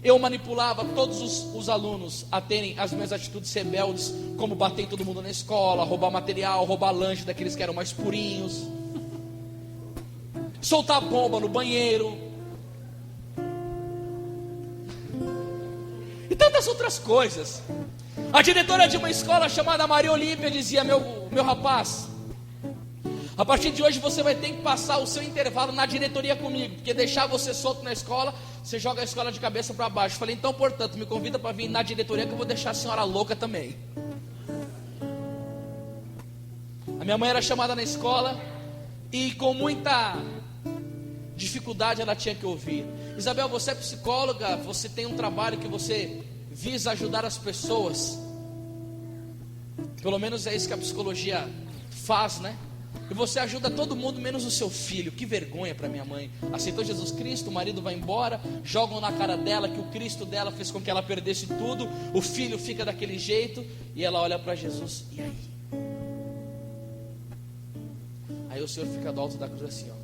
Eu manipulava todos os alunos a terem as minhas atitudes rebeldes, como bater em todo mundo na escola, roubar material, roubar lanche daqueles que eram mais purinhos, soltar bomba no banheiro e tantas outras coisas. A diretora de uma escola chamada Maria Olímpia dizia: meu rapaz, a partir de hoje você vai ter que passar o seu intervalo na diretoria comigo, porque deixar você solto na escola, você joga a escola de cabeça para baixo. Falei: então, portanto, me convida para vir na diretoria, que eu vou deixar a senhora louca também. A minha mãe era chamada na escola e com muita dificuldade ela tinha que ouvir: Isabel, você é psicóloga, você tem um trabalho que você visa ajudar as pessoas. Pelo menos é isso que a psicologia faz, né? E você ajuda todo mundo menos o seu filho. Que vergonha para minha mãe. Aceitou Jesus Cristo, o marido vai embora, jogam na cara dela que o Cristo dela fez com que ela perdesse tudo. O filho fica daquele jeito e ela olha para Jesus: e aí? Aí o Senhor fica do alto da cruz assim, ó.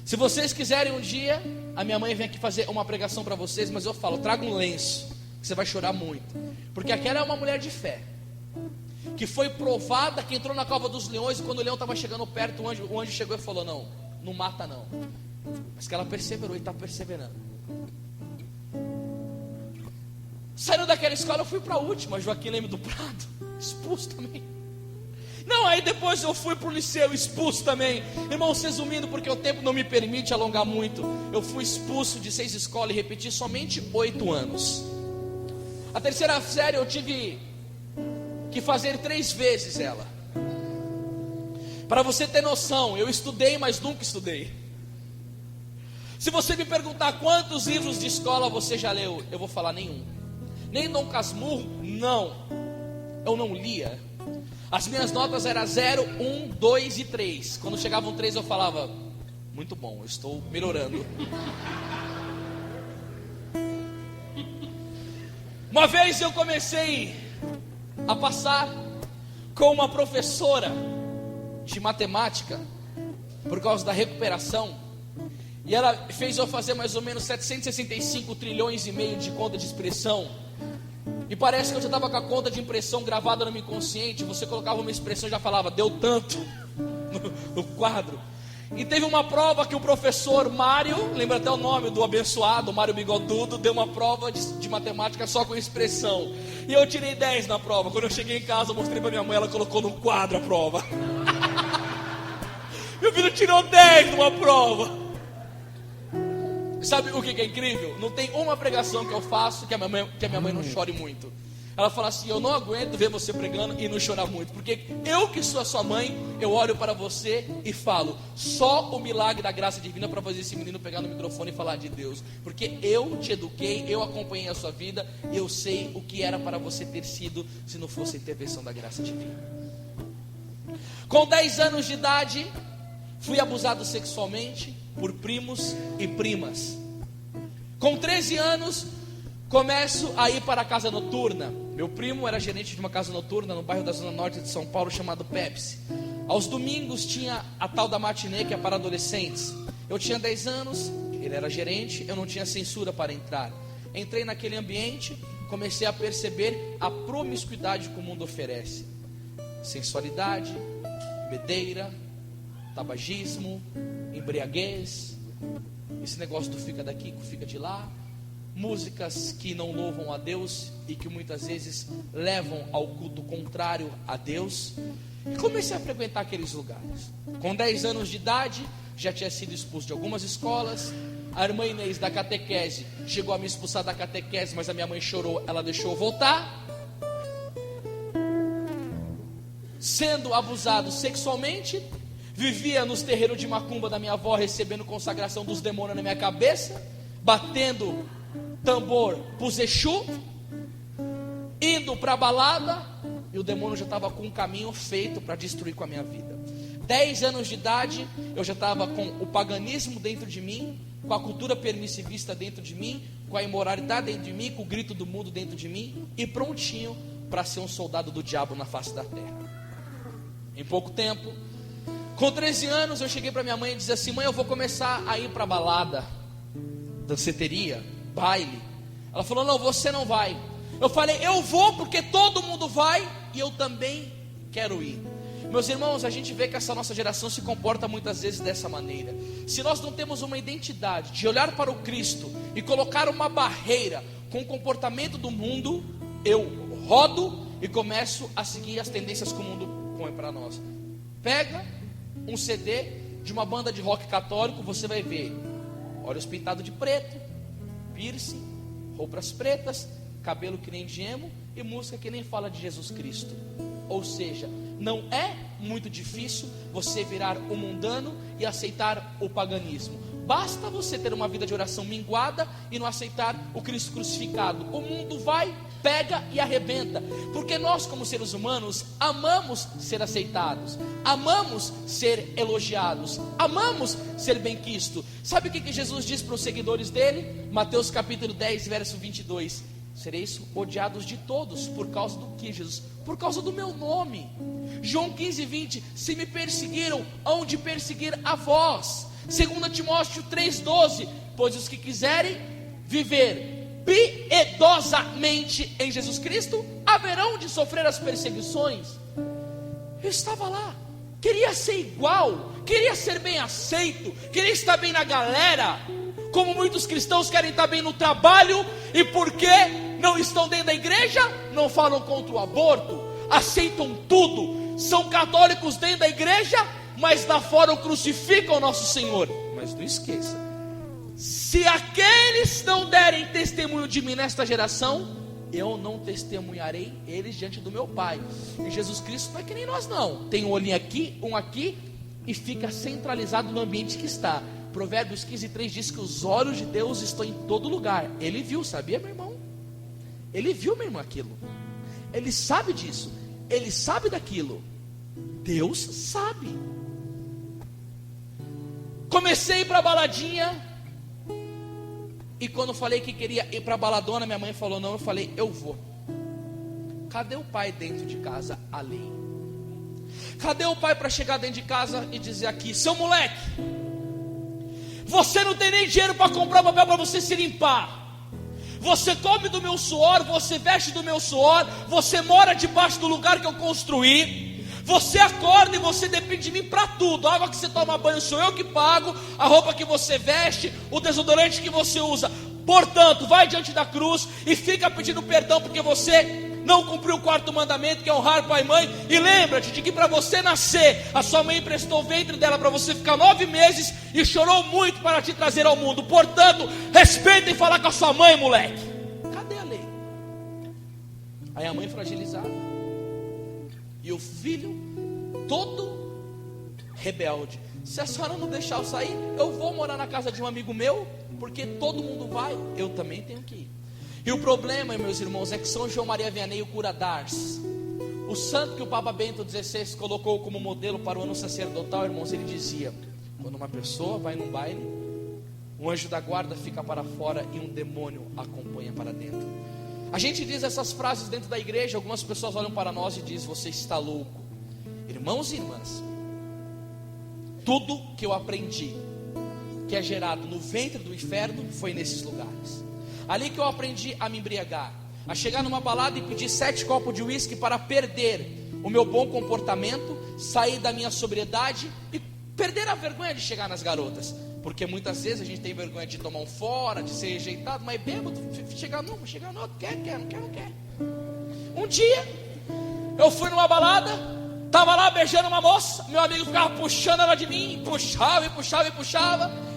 Se vocês quiserem um dia, a minha mãe vem aqui fazer uma pregação para vocês, mas eu falo: traga um lenço, que você vai chorar muito. Porque aquela é uma mulher de fé, que foi provada, que entrou na cova dos leões, e quando o leão estava chegando perto, o anjo chegou e falou: não mata não. Mas que ela perseverou e está perseverando. Saindo daquela escola, eu fui para a última, Joaquim Leme do Prado. expulso também. Não, aí depois eu fui para o liceu, expulso também. Irmãos, resumindo, porque o tempo não me permite alongar muito, eu fui expulso de 6 escolas e repeti somente 8 anos. A terceira série eu tive que fazer 3 vezes ela. Para você ter noção, eu estudei, mas nunca estudei. Se você me perguntar quantos livros de escola você já leu, eu vou falar nenhum. Nem Dom Casmurro, não. Eu não lia. As minhas notas eram 0, 1, 2 e 3. Quando chegavam 3 eu falava, muito bom, eu estou melhorando. Uma vez eu comecei a passar com uma professora de matemática, por causa da recuperação, e ela fez eu fazer mais ou menos 765 trilhões e meio de conta de expressão. E parece que eu já estava com a conta de impressão gravada no meu inconsciente. Você colocava uma expressão e já falava, deu tanto no quadro. E teve uma prova que o professor Mário, lembra até o nome do abençoado, Mário Bigodudo, deu uma prova de matemática só com expressão. E eu tirei 10 na prova. Quando eu cheguei em casa, eu mostrei para minha mãe, ela colocou no quadro a prova. Meu filho tirou 10 numa prova. Sabe o que é incrível? Não tem uma pregação que eu faço que a minha mãe não chore muito. Ela fala assim, eu não aguento ver você pregando e não chorar muito, porque eu que sou a sua mãe, eu olho para você e falo, só o milagre da graça divina para fazer esse menino pegar no microfone e falar de Deus, porque eu te eduquei, eu acompanhei a sua vida, eu sei o que era para você ter sido, se não fosse a intervenção da graça divina. Com 10 anos de idade, fui abusado sexualmente por primos e primas. Com 13 anos, começo a ir para a casa noturna. Meu primo era gerente de uma casa noturna no bairro da Zona Norte de São Paulo, chamado Pepsi. Aos domingos tinha a tal da matinê, que é para adolescentes. Eu tinha 10 anos, ele era gerente, eu não tinha censura para entrar. Entrei naquele ambiente, comecei a perceber a promiscuidade que o mundo oferece. Sensualidade, bebedeira, tabagismo, embriaguez, esse negócio do fica daqui, fica de lá, músicas que não louvam a Deus e que muitas vezes levam ao culto contrário a Deus. E comecei a frequentar aqueles lugares. Com 10 anos de idade, já tinha sido expulso de algumas escolas. A irmã Inês da catequese chegou a me expulsar da catequese, mas a minha mãe chorou, ela deixou eu voltar. Sendo abusado sexualmente, vivia nos terreiros de macumba da minha avó, recebendo consagração dos demônios na minha cabeça, batendo tambor pro Exu, indo para a balada, e o demônio já estava com um caminho feito para destruir com a minha vida. 10 anos de idade, eu já estava com o paganismo dentro de mim, com a cultura permissivista dentro de mim, com a imoralidade dentro de mim, com o grito do mundo dentro de mim, e prontinho para ser um soldado do diabo na face da terra. Em pouco tempo, com 13 anos, eu cheguei para minha mãe e disse assim, mãe, eu vou começar a ir para balada, danceteria, baile. Ela falou, não, você não vai. Eu falei, eu vou porque todo mundo vai e eu também quero ir. Meus irmãos, a gente vê que essa nossa geração se comporta muitas vezes dessa maneira. Se nós não temos uma identidade de olhar para o Cristo e colocar uma barreira com o comportamento do mundo, eu rodo e começo a seguir as tendências que o mundo põe para nós. Pega um CD de uma banda de rock católico, você vai ver olhos pintados de preto, piercing, roupas pretas, cabelo que nem de emo e música que nem fala de Jesus Cristo. Ou seja, não é muito difícil você virar o mundano e aceitar o paganismo. Basta você ter uma vida de oração minguada e não aceitar o Cristo crucificado. O mundo vai, pega e arrebenta. Porque nós, como seres humanos, amamos ser aceitados, amamos ser elogiados, amamos ser bem-quisto. Sabe o que Jesus diz para os seguidores dele? Mateus capítulo 10, verso 22. Sereis odiados de todos. Por causa do que, Jesus? Por causa do meu nome. João 15, 20. Se me perseguiram, hão de perseguir a vós. 2 Timóteo 3,12. Pois os que quiserem viver piedosamente em Jesus Cristo haverão de sofrer as perseguições. Eu estava lá, queria ser igual, queria ser bem aceito, queria estar bem na galera, como muitos cristãos querem estar bem no trabalho, e porque não estão dentro da igreja, não falam contra o aborto, aceitam tudo, são católicos dentro da igreja, mas lá fora crucificam o nosso Senhor. Mas não esqueça, se aqueles não derem testemunho de mim nesta geração, eu não testemunharei eles diante do meu Pai. E Jesus Cristo não é que nem nós não, tem um olhinho aqui, um aqui, e fica centralizado no ambiente que está. Provérbios 15:3 diz que os olhos de Deus estão em todo lugar. Ele viu, sabia, meu irmão? Ele viu, meu irmão, aquilo. Ele sabe disso. Ele sabe daquilo. Deus sabe. Comecei a ir para a baladinha. E quando falei que queria ir para a baladona, minha mãe falou não. Eu falei, eu vou. Cadê o pai dentro de casa? A lei. Cadê o pai para chegar dentro de casa e dizer aqui, seu moleque, você não tem nem dinheiro para comprar papel para você se limpar. Você come do meu suor, você veste do meu suor, você mora debaixo do lugar que eu construí. Você acorda e você depende de mim para tudo. A água que você toma banho sou eu que pago, a roupa que você veste, o desodorante que você usa. Portanto, vai diante da cruz e fica pedindo perdão porque você não cumpriu o quarto mandamento, que é honrar pai e mãe. E lembra-te de que para você nascer, a sua mãe emprestou o ventre dela para você ficar 9 meses e chorou muito para te trazer ao mundo. Portanto, respeita e fala com a sua mãe, moleque. Cadê a lei? Aí a mãe fragilizada e o filho todo rebelde. Se a senhora não deixar eu sair, eu vou morar na casa de um amigo meu, porque todo mundo vai, eu também tenho que ir. E o problema, meus irmãos, é que São João Maria Vianney, o cura d'Ars, o santo que o Papa Bento XVI colocou como modelo para o ano sacerdotal, irmãos, ele dizia: quando uma pessoa vai num baile, um anjo da guarda fica para fora e um demônio acompanha para dentro. A gente diz essas frases dentro da igreja, algumas pessoas olham para nós e dizem: você está louco. Irmãos e irmãs, tudo que eu aprendi, que é gerado no ventre do inferno, foi nesses lugares. Ali que eu aprendi a me embriagar, a chegar numa balada e pedir 7 copos de uísque para perder o meu bom comportamento, sair da minha sobriedade e perder a vergonha de chegar nas garotas. Porque muitas vezes a gente tem vergonha de tomar um fora, de ser rejeitado, mas bêbado, chegar no outro, quer, não quer. Um dia, eu fui numa balada, estava lá beijando uma moça, meu amigo ficava puxando ela de mim, puxava.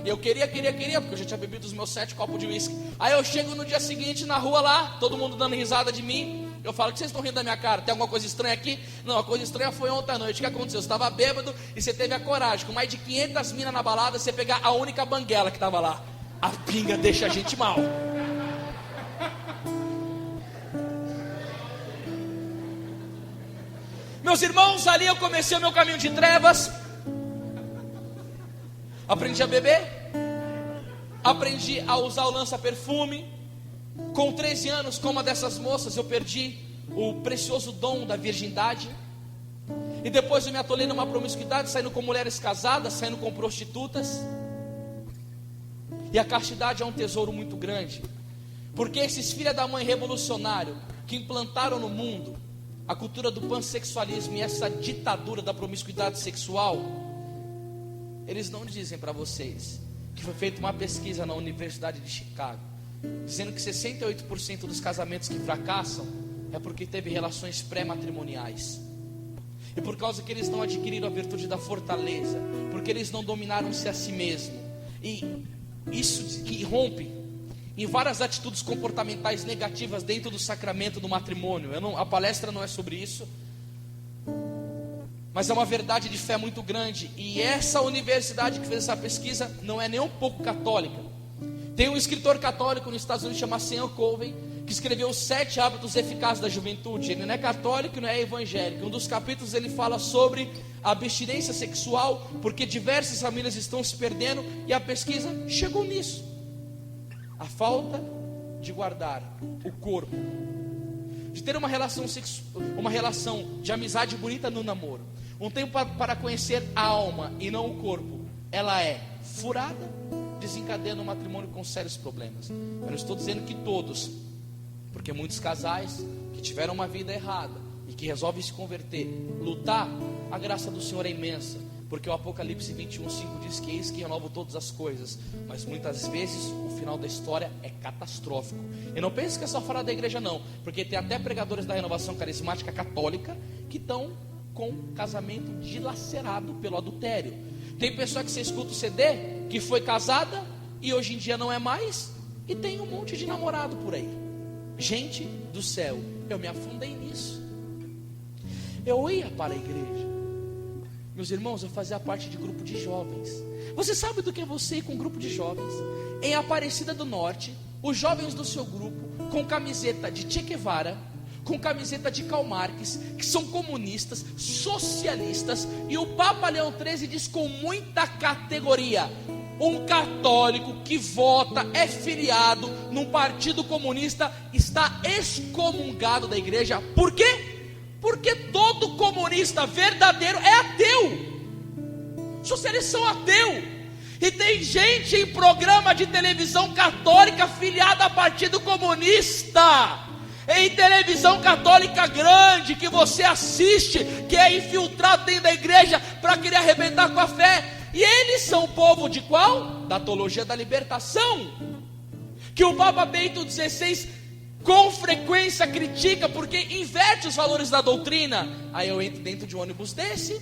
Eu queria, porque eu já tinha bebido os meus 7 copos de uísque. Aí eu chego no dia seguinte na rua lá, todo mundo dando risada de mim. Eu falo: o que vocês estão rindo da minha cara? Tem alguma coisa estranha aqui? Não, a coisa estranha foi ontem à noite. O que aconteceu? Você estava bêbado e você teve a coragem, com mais de 500 minas na balada, você pegar a única banguela que estava lá. A pinga deixa a gente mal. Meus irmãos, ali eu comecei o meu caminho de trevas. Aprendi a beber, aprendi a usar o lança-perfume. Com 13 anos, como uma dessas moças, eu perdi o precioso dom da virgindade. E depois eu me atolei numa promiscuidade, saindo com mulheres casadas, saindo com prostitutas. E a castidade é um tesouro muito grande, porque esses filhos da mãe revolucionário que implantaram no mundo a cultura do pansexualismo e essa ditadura da promiscuidade sexual, eles não dizem para vocês que foi feita uma pesquisa na Universidade de Chicago, dizendo que 68% dos casamentos que fracassam é porque teve relações pré-matrimoniais. E por causa que eles não adquiriram a virtude da fortaleza, porque eles não dominaram-se a si mesmo. E isso que rompe em várias atitudes comportamentais negativas dentro do sacramento do matrimônio. A palestra não é sobre isso, mas é uma verdade de fé muito grande. E essa universidade que fez essa pesquisa não é nem um pouco católica. Tem um escritor católico nos Estados Unidos chamado Sean Covey, que escreveu os 7 hábitos eficazes da juventude. Ele não é católico, não é evangélico. Um dos capítulos ele fala sobre a abstinência sexual, porque diversas famílias estão se perdendo, e a pesquisa chegou nisso: a falta de guardar o corpo, de ter uma relação de amizade bonita no namoro, um tempo para conhecer a alma e não o corpo. Ela é furada, desencadeando um matrimônio com sérios problemas. Eu não estou dizendo que todos, porque muitos casais que tiveram uma vida errada e que resolvem se converter, lutar, a graça do Senhor é imensa. Porque o Apocalipse 21:5 diz que eis que renovo todas as coisas. Mas muitas vezes o final da história é catastrófico. E não pense que é só fora da igreja não, porque tem até pregadores da renovação carismática católica que estão com casamento dilacerado pelo adultério. Tem pessoa que você escuta o CD, que foi casada e hoje em dia não é mais, e tem um monte de namorado por aí. Gente do céu, eu me afundei nisso. Eu ia para a igreja, meus irmãos, eu fazia parte de grupo de jovens. Você sabe do que é você ir com um grupo de jovens? Em Aparecida do Norte, os jovens do seu grupo, com camiseta de Che Guevara, com camiseta de Karl Marx, que são comunistas, socialistas, e o Papa Leão XIII diz com muita categoria: um católico que vota, é filiado num partido comunista, está excomungado da igreja. Por quê? Porque todo comunista verdadeiro é ateu. Socialistas são ateu. E tem gente em programa de televisão católica filiada a partido comunista, em televisão católica grande, que você assiste, que é infiltrado dentro da igreja para querer arrebentar com a fé. E eles são o povo de qual? Da teologia da libertação, que o Papa Bento XVI com frequência critica, porque inverte os valores da doutrina. Aí eu entro dentro de um ônibus desse,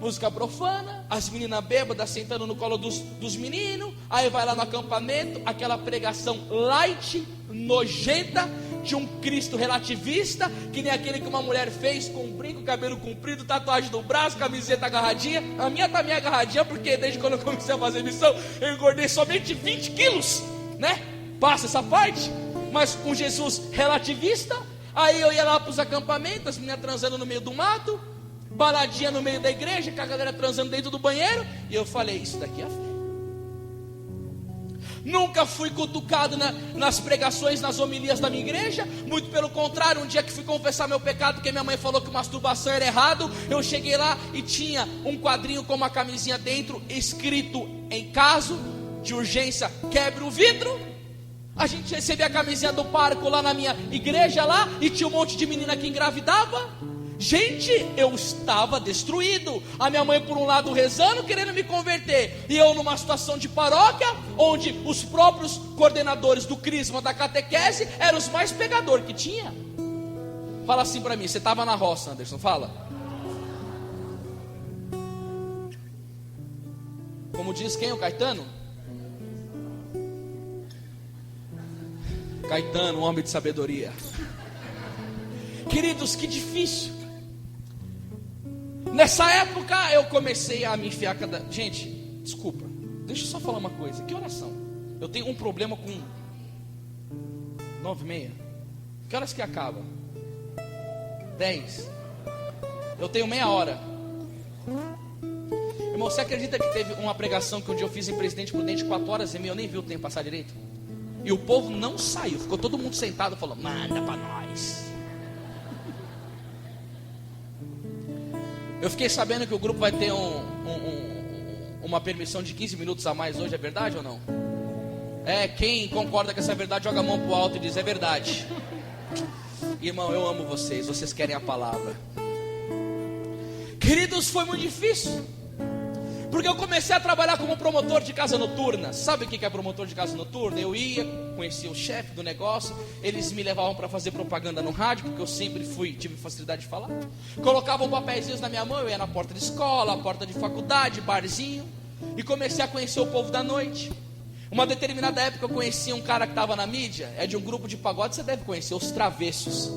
música profana, as meninas bêbadas sentando no colo dos meninos. Aí vai lá no acampamento, aquela pregação light, nojenta, de um Cristo relativista, que nem aquele que uma mulher fez, com um brinco, cabelo comprido, tatuagem no braço, camiseta agarradinha. A minha tá meio agarradinha, porque desde quando eu comecei a fazer missão, eu engordei somente 20 quilos, né? Passa essa parte. Mas com Jesus relativista. Aí eu ia lá para os acampamentos, as meninas transando no meio do mato, baladinha no meio da igreja, com a galera transando dentro do banheiro. E eu falei, isso daqui é a fé. Nunca fui cutucado nas pregações, nas homilias da minha igreja. Muito pelo contrário, um dia que fui confessar meu pecado, porque minha mãe falou que masturbação era errado, eu cheguei lá e tinha um quadrinho com uma camisinha dentro, escrito: em caso de urgência, quebre o vidro. A gente recebia a camisinha do parco lá na minha igreja lá, e tinha um monte de menina que engravidava. Gente, eu estava destruído. A minha mãe por um lado rezando, querendo me converter, e eu numa situação de paróquia, onde os próprios coordenadores do crisma, da catequese, eram os mais pegadores que tinha. Fala assim para mim, você estava na roça, Anderson, fala. Como diz quem? O Caetano? Caetano, um homem de sabedoria. Queridos, que difícil. Nessa época eu comecei a me enfiar cada... Gente, desculpa, deixa eu só falar uma coisa. Que oração? Eu tenho um problema com 9h30. Que horas que acaba? 10. Eu tenho meia hora. Irmão, você acredita que teve uma pregação que um dia eu fiz em Presidente Prudente 4h30, eu nem vi o tempo passar direito? E o povo não saiu, ficou todo mundo sentado, falou: manda pra nós. Eu fiquei sabendo que o grupo vai ter uma permissão de 15 minutos a mais hoje, é verdade ou não? Quem concorda com essa verdade, joga a mão pro alto e diz: é verdade. Irmão, eu amo vocês, vocês querem a palavra. Queridos, foi muito difícil, porque eu comecei a trabalhar como promotor de casa noturna. Sabe o que é promotor de casa noturna? Eu ia, conhecia o chefe do negócio, eles me levavam para fazer propaganda no rádio, porque eu sempre tive facilidade de falar. Colocavam papeizinhos na minha mão, eu ia na porta de escola, porta de faculdade, barzinho, e comecei a conhecer o povo da noite. Uma determinada época eu conhecia um cara que estava na mídia, é de um grupo de pagode, você deve conhecer, os Travessos.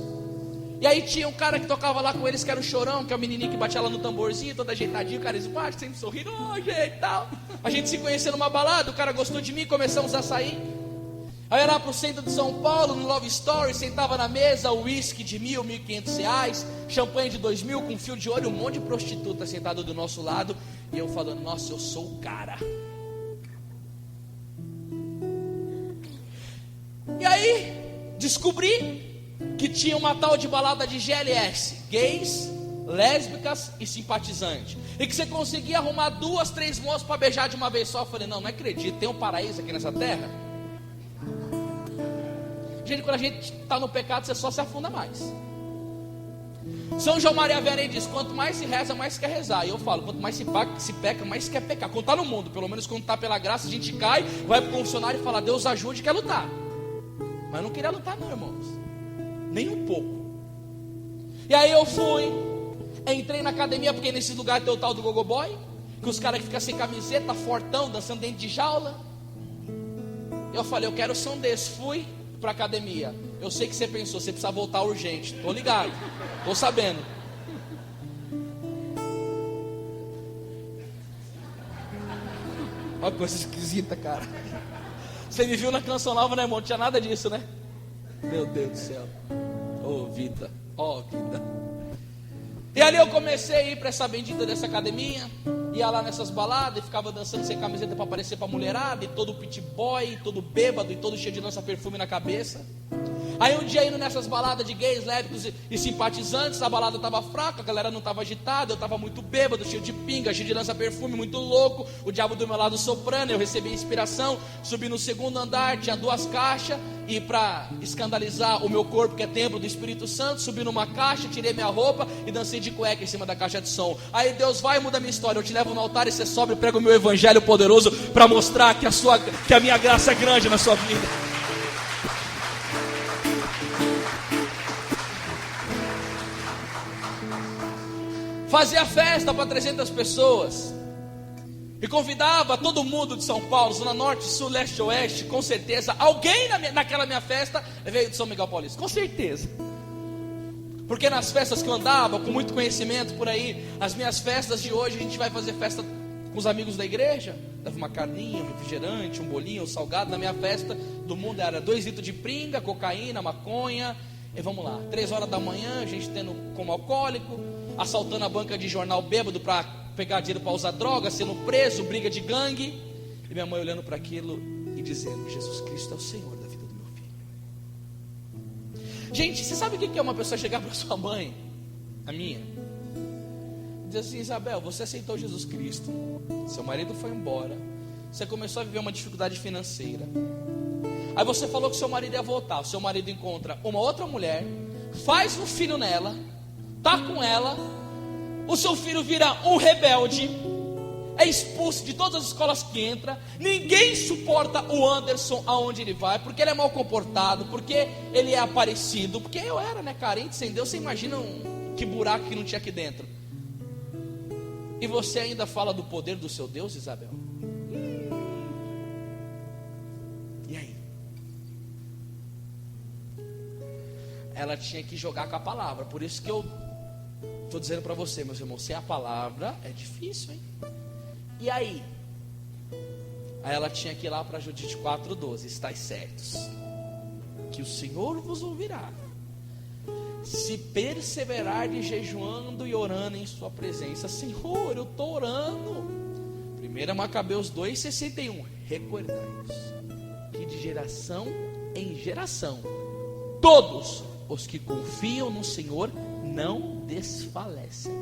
E aí tinha um cara que tocava lá com eles, que era o Chorão, que é o menininho que batia lá no tamborzinho, todo ajeitadinho, carismático, sempre sorrindo, e tal. A gente se conheceu numa balada, o cara gostou de mim, começamos a sair. Aí eu ia lá pro centro de São Paulo, no Love Story, sentava na mesa, uísque de R$1.000, R$1.500, champanhe de R$2.000, com fio de olho, um monte de prostituta sentada do nosso lado, e eu falando: nossa, eu sou o cara. E aí, descobri que tinha uma tal de balada de GLS, gays, lésbicas e simpatizantes, e que você conseguia arrumar 2, 3 moças para beijar de uma vez só. Eu falei: não acredito, tem um paraíso aqui nessa terra. Gente, quando a gente está no pecado, você só se afunda mais. São João Maria Vianney diz: quanto mais se reza, mais se quer rezar. E eu falo: quanto mais se peca, mais se quer pecar. Quando está no mundo, pelo menos quando está pela graça, a gente cai, vai para o confessionário e fala: Deus ajude, quer lutar. Mas eu não queria lutar não, irmãos, nem um pouco. E aí eu fui, entrei na academia, porque nesse lugar tem o tal do gogo boy, que os caras que ficam sem camiseta, fortão, dançando dentro de jaula. Eu falei: eu quero ser um desses. Fui para academia. Eu sei que você pensou, você precisa voltar urgente. Tô ligado, tô sabendo. Uma coisa esquisita, cara. Você me viu na Canção Nova, né, irmão? Não tinha nada disso, né? Meu Deus do céu. Oh, vida. Oh, vida. E ali eu comecei a ir para essa bendita dessa academia. Ia lá nessas baladas e ficava dançando sem camiseta para aparecer para mulherada. E todo pit boy, todo bêbado e todo cheio de lança-perfume na cabeça. Aí um dia indo nessas baladas de gays, lésbicos e simpatizantes, a balada estava fraca, a galera não estava agitada, eu estava muito bêbado, cheio de pinga, cheio de lança-perfume, muito louco, o diabo do meu lado soprando, eu recebi inspiração, subi no segundo andar, tinha 2 caixas, e para escandalizar o meu corpo, que é templo do Espírito Santo, subi numa caixa, tirei minha roupa e dancei de cueca em cima da caixa de som. Aí Deus vai e muda a minha história, eu te levo no altar e você sobe e prega o meu evangelho poderoso, para mostrar que a minha graça é grande na sua vida. Fazia festa para 300 pessoas e convidava todo mundo de São Paulo, Zona Norte, Sul, Leste, Oeste. Com certeza, alguém naquela minha festa veio de São Miguel Paulista, com certeza. Porque nas festas que eu andava, com muito conhecimento por aí, as minhas festas de hoje, a gente vai fazer festa com os amigos da igreja, leva uma carninha, um refrigerante, um bolinho, um salgado. Na minha festa do mundo era 2 litros de pringa, cocaína, maconha. E vamos lá, 3 horas da manhã, a gente tendo como alcoólico, assaltando a banca de jornal bêbado para pegar dinheiro para usar droga, sendo preso, briga de gangue. E minha mãe olhando para aquilo e dizendo: Jesus Cristo é o Senhor da vida do meu filho. Gente, você sabe o que é uma pessoa chegar para sua mãe, a minha, e dizer assim: Isabel, você aceitou Jesus Cristo, seu marido foi embora, você começou a viver uma dificuldade financeira, aí você falou que seu marido ia voltar, o seu marido encontra uma outra mulher, faz um filho nela, tá com ela, o seu filho vira um rebelde, é expulso de todas as escolas que entra, ninguém suporta o Anderson aonde ele vai, porque ele é mal comportado, porque ele é aparecido, porque eu era, né, carente, sem Deus. Você imagina que buraco que não tinha aqui dentro. E você ainda fala do poder do seu Deus, Isabel? E aí? Ela tinha que jogar com a palavra. Por isso que eu estou dizendo para você, meus irmãos, sem a palavra é difícil, hein? E aí? Aí ela tinha que ir lá para Judite 4:12. Estais certos que o Senhor vos ouvirá, se perseverardes jejuando e orando em sua presença. Senhor, eu estou orando. 1 Macabeus 2:61. Recordai-vos que de geração em geração todos os que confiam no Senhor não desfalecem.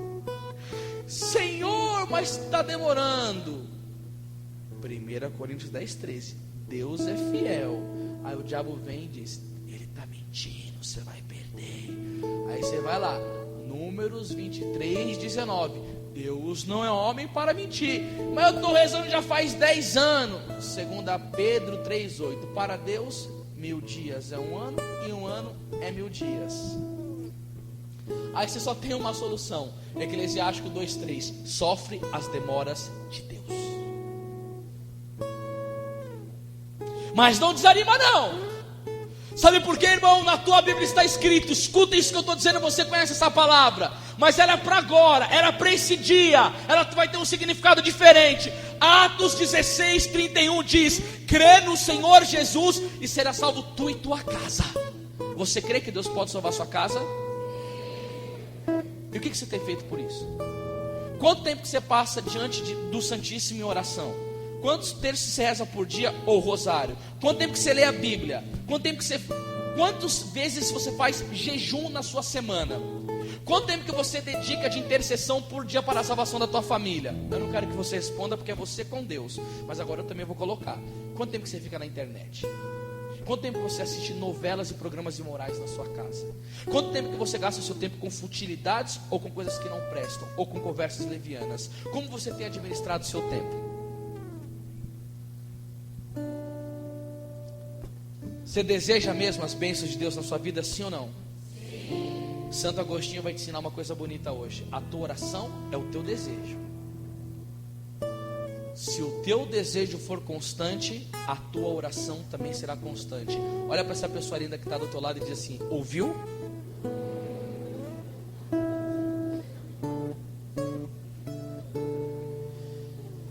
Senhor, mas está demorando. 1 Coríntios 10:13. Deus é fiel. Aí o diabo vem e diz: ele está mentindo, você vai perder. Aí você vai lá, Números 23:19. Deus não é homem para mentir, mas eu estou rezando já faz 10 anos. 2 Pedro 3:8. Para Deus 1000 dias é um ano, e um ano é 1000 dias. Aí você só tem uma solução. Eclesiástico 2:3. Sofre as demoras de Deus. Mas não desanima não. Sabe por quê, irmão? Na tua Bíblia está escrito, escuta isso que eu estou dizendo, você conhece essa palavra, mas ela é para agora, era para esse dia, ela vai ter um significado diferente. Atos 16:31 diz: crê no Senhor Jesus e será salvo tu e tua casa. Você crê que Deus pode salvar sua casa? E o que você tem feito por isso? Quanto tempo que você passa diante do Santíssimo em oração? Quantos terços você reza por dia ou rosário? Quanto tempo que você lê a Bíblia? Quantas vezes você faz jejum na sua semana? Quanto tempo que você dedica de intercessão por dia para a salvação da tua família? Eu não quero que você responda porque é você com Deus, mas agora eu também vou colocar. Quanto tempo que você fica na internet? Quanto tempo você assiste novelas e programas imorais na sua casa? Quanto tempo que você gasta o seu tempo com futilidades ou com coisas que não prestam, ou com conversas levianas? Como você tem administrado o seu tempo? Você deseja mesmo as bênçãos de Deus na sua vida, sim ou não? Sim. Santo Agostinho vai te ensinar uma coisa bonita hoje. A tua oração é o teu desejo. Se o teu desejo for constante, a tua oração também será constante. Olha para essa pessoa linda que está do teu lado e diz assim: ouviu?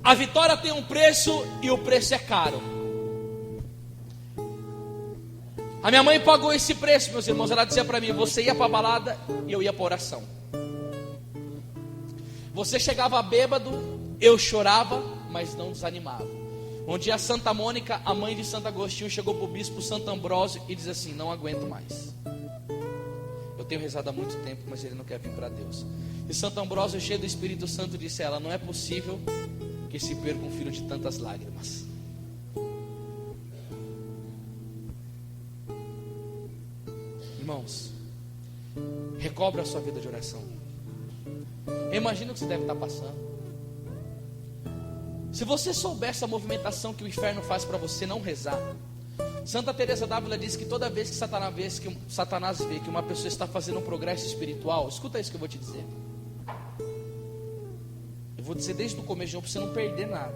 A vitória tem um preço e o preço é caro. A minha mãe pagou esse preço, meus irmãos. Ela dizia para mim: você ia para a balada e eu ia para a oração. Você chegava bêbado, eu chorava, mas não desanimava. Um dia a Santa Mônica, a mãe de Santo Agostinho, chegou para o bispo Santo Ambrósio e disse assim: não aguento mais. Eu tenho rezado há muito tempo, mas ele não quer vir para Deus. E Santo Ambrósio, cheio do Espírito Santo, disse a ela: não é possível que se perca um filho de tantas lágrimas. Irmãos, recobre a sua vida de oração. Imagina o que você deve estar passando. Se você soubesse a movimentação que o inferno faz para você não rezar. Santa Teresa d'Ávila diz que toda vez que Satanás vê que uma pessoa está fazendo um progresso espiritual, escuta isso que eu vou te dizer. Eu vou dizer desde o começo para você não perder nada.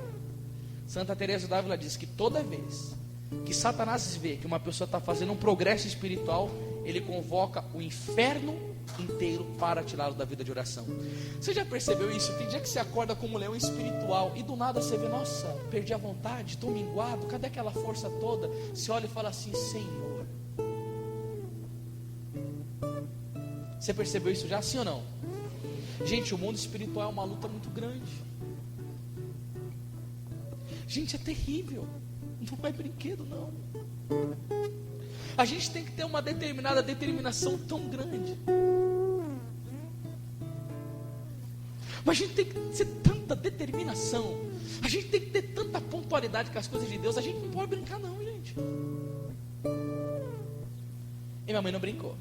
Santa Teresa d'Ávila diz que toda vez que Satanás vê que uma pessoa está fazendo um progresso espiritual, ele convoca o inferno inteiro para tirá-lo da vida de oração. Você já percebeu isso? Tem dia que você acorda como um leão espiritual e do nada você vê: nossa, perdi a vontade, estou minguado, cadê aquela força toda? Você olha e fala assim: Senhor. Você percebeu isso já, sim ou não? Gente, o mundo espiritual é uma luta muito grande. Gente, é terrível. Não é brinquedo, não. A gente tem que ter uma determinada determinação tão grande. Mas a gente tem que ter tanta determinação. A gente tem que ter tanta pontualidade com as coisas de Deus. A gente não pode brincar não, gente. E minha mãe não brincou.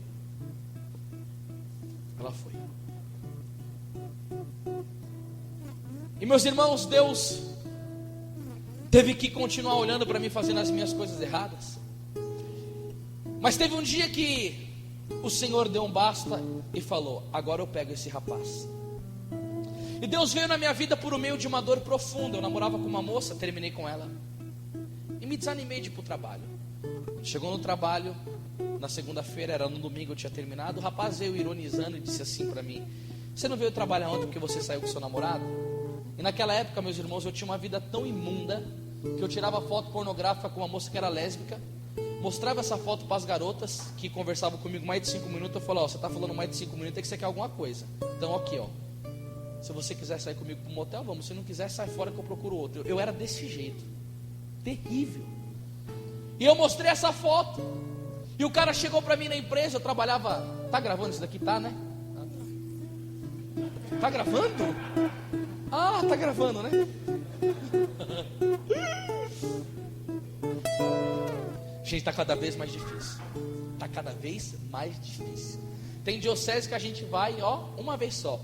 Ela foi. E meus irmãos, Deus teve que continuar olhando para mim, fazendo as minhas coisas erradas. Mas teve um dia que o Senhor deu um basta e falou: agora eu pego esse rapaz. E Deus veio na minha vida por meio de uma dor profunda. Eu namorava com uma moça, terminei com ela e me desanimei de ir para o trabalho. Chegou no trabalho, na segunda-feira, era no domingo, eu tinha terminado. O rapaz veio ironizando e disse assim para mim: você não veio trabalhar ontem porque você saiu com seu namorado? E naquela época, meus irmãos, eu tinha uma vida tão imunda que eu tirava foto pornográfica com uma moça que era lésbica, mostrava essa foto para as garotas que conversavam comigo mais de 5 minutos. Eu falava: ó, você está falando mais de 5 minutos, é que você quer alguma coisa. Então aqui, ó, se você quiser sair comigo para um motel, vamos. Se não quiser, sai fora que eu procuro outro. Eu era desse jeito, terrível. E eu mostrei essa foto. E o cara chegou para mim na empresa. Eu trabalhava. Tá gravando isso daqui? Tá, né? Tá gravando? Ah, tá gravando, né? Gente, tá cada vez mais difícil. Tá cada vez mais difícil. Tem diocese que a gente vai, ó, uma vez só,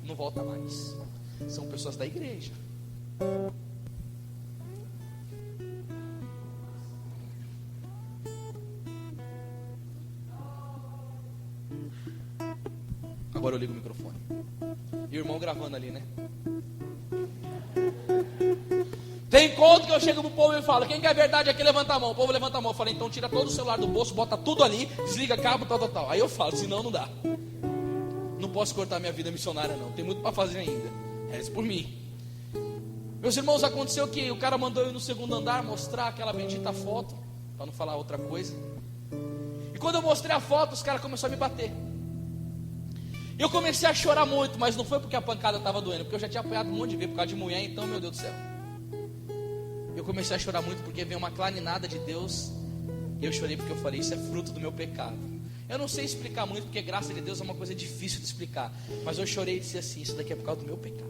não volta mais. São pessoas da igreja. Agora eu ligo o microfone. E o irmão gravando ali, né? Tem conto que eu chego pro povo e falo: quem quer verdade aqui, levanta a mão. O povo levanta a mão. Eu falo: então tira todo o celular do bolso, bota tudo ali, desliga cabo, tal. Aí eu falo: senão não dá. Não posso cortar minha vida missionária não, tem muito para fazer ainda. Reze por mim. Meus irmãos, aconteceu que o cara mandou eu ir no segundo andar mostrar aquela bendita foto, para não falar outra coisa. E quando eu mostrei a foto, os caras começaram a me bater. Eu comecei a chorar muito, mas não foi porque a pancada estava doendo, porque eu já tinha apanhado um monte de vezes por causa de mulher. Então, meu Deus do céu, eu comecei a chorar muito porque veio uma clarinada de Deus. E eu chorei porque eu falei: isso é fruto do meu pecado. Eu não sei explicar muito, porque graça de Deus é uma coisa difícil de explicar. Mas eu chorei e disse assim: isso daqui é por causa do meu pecado.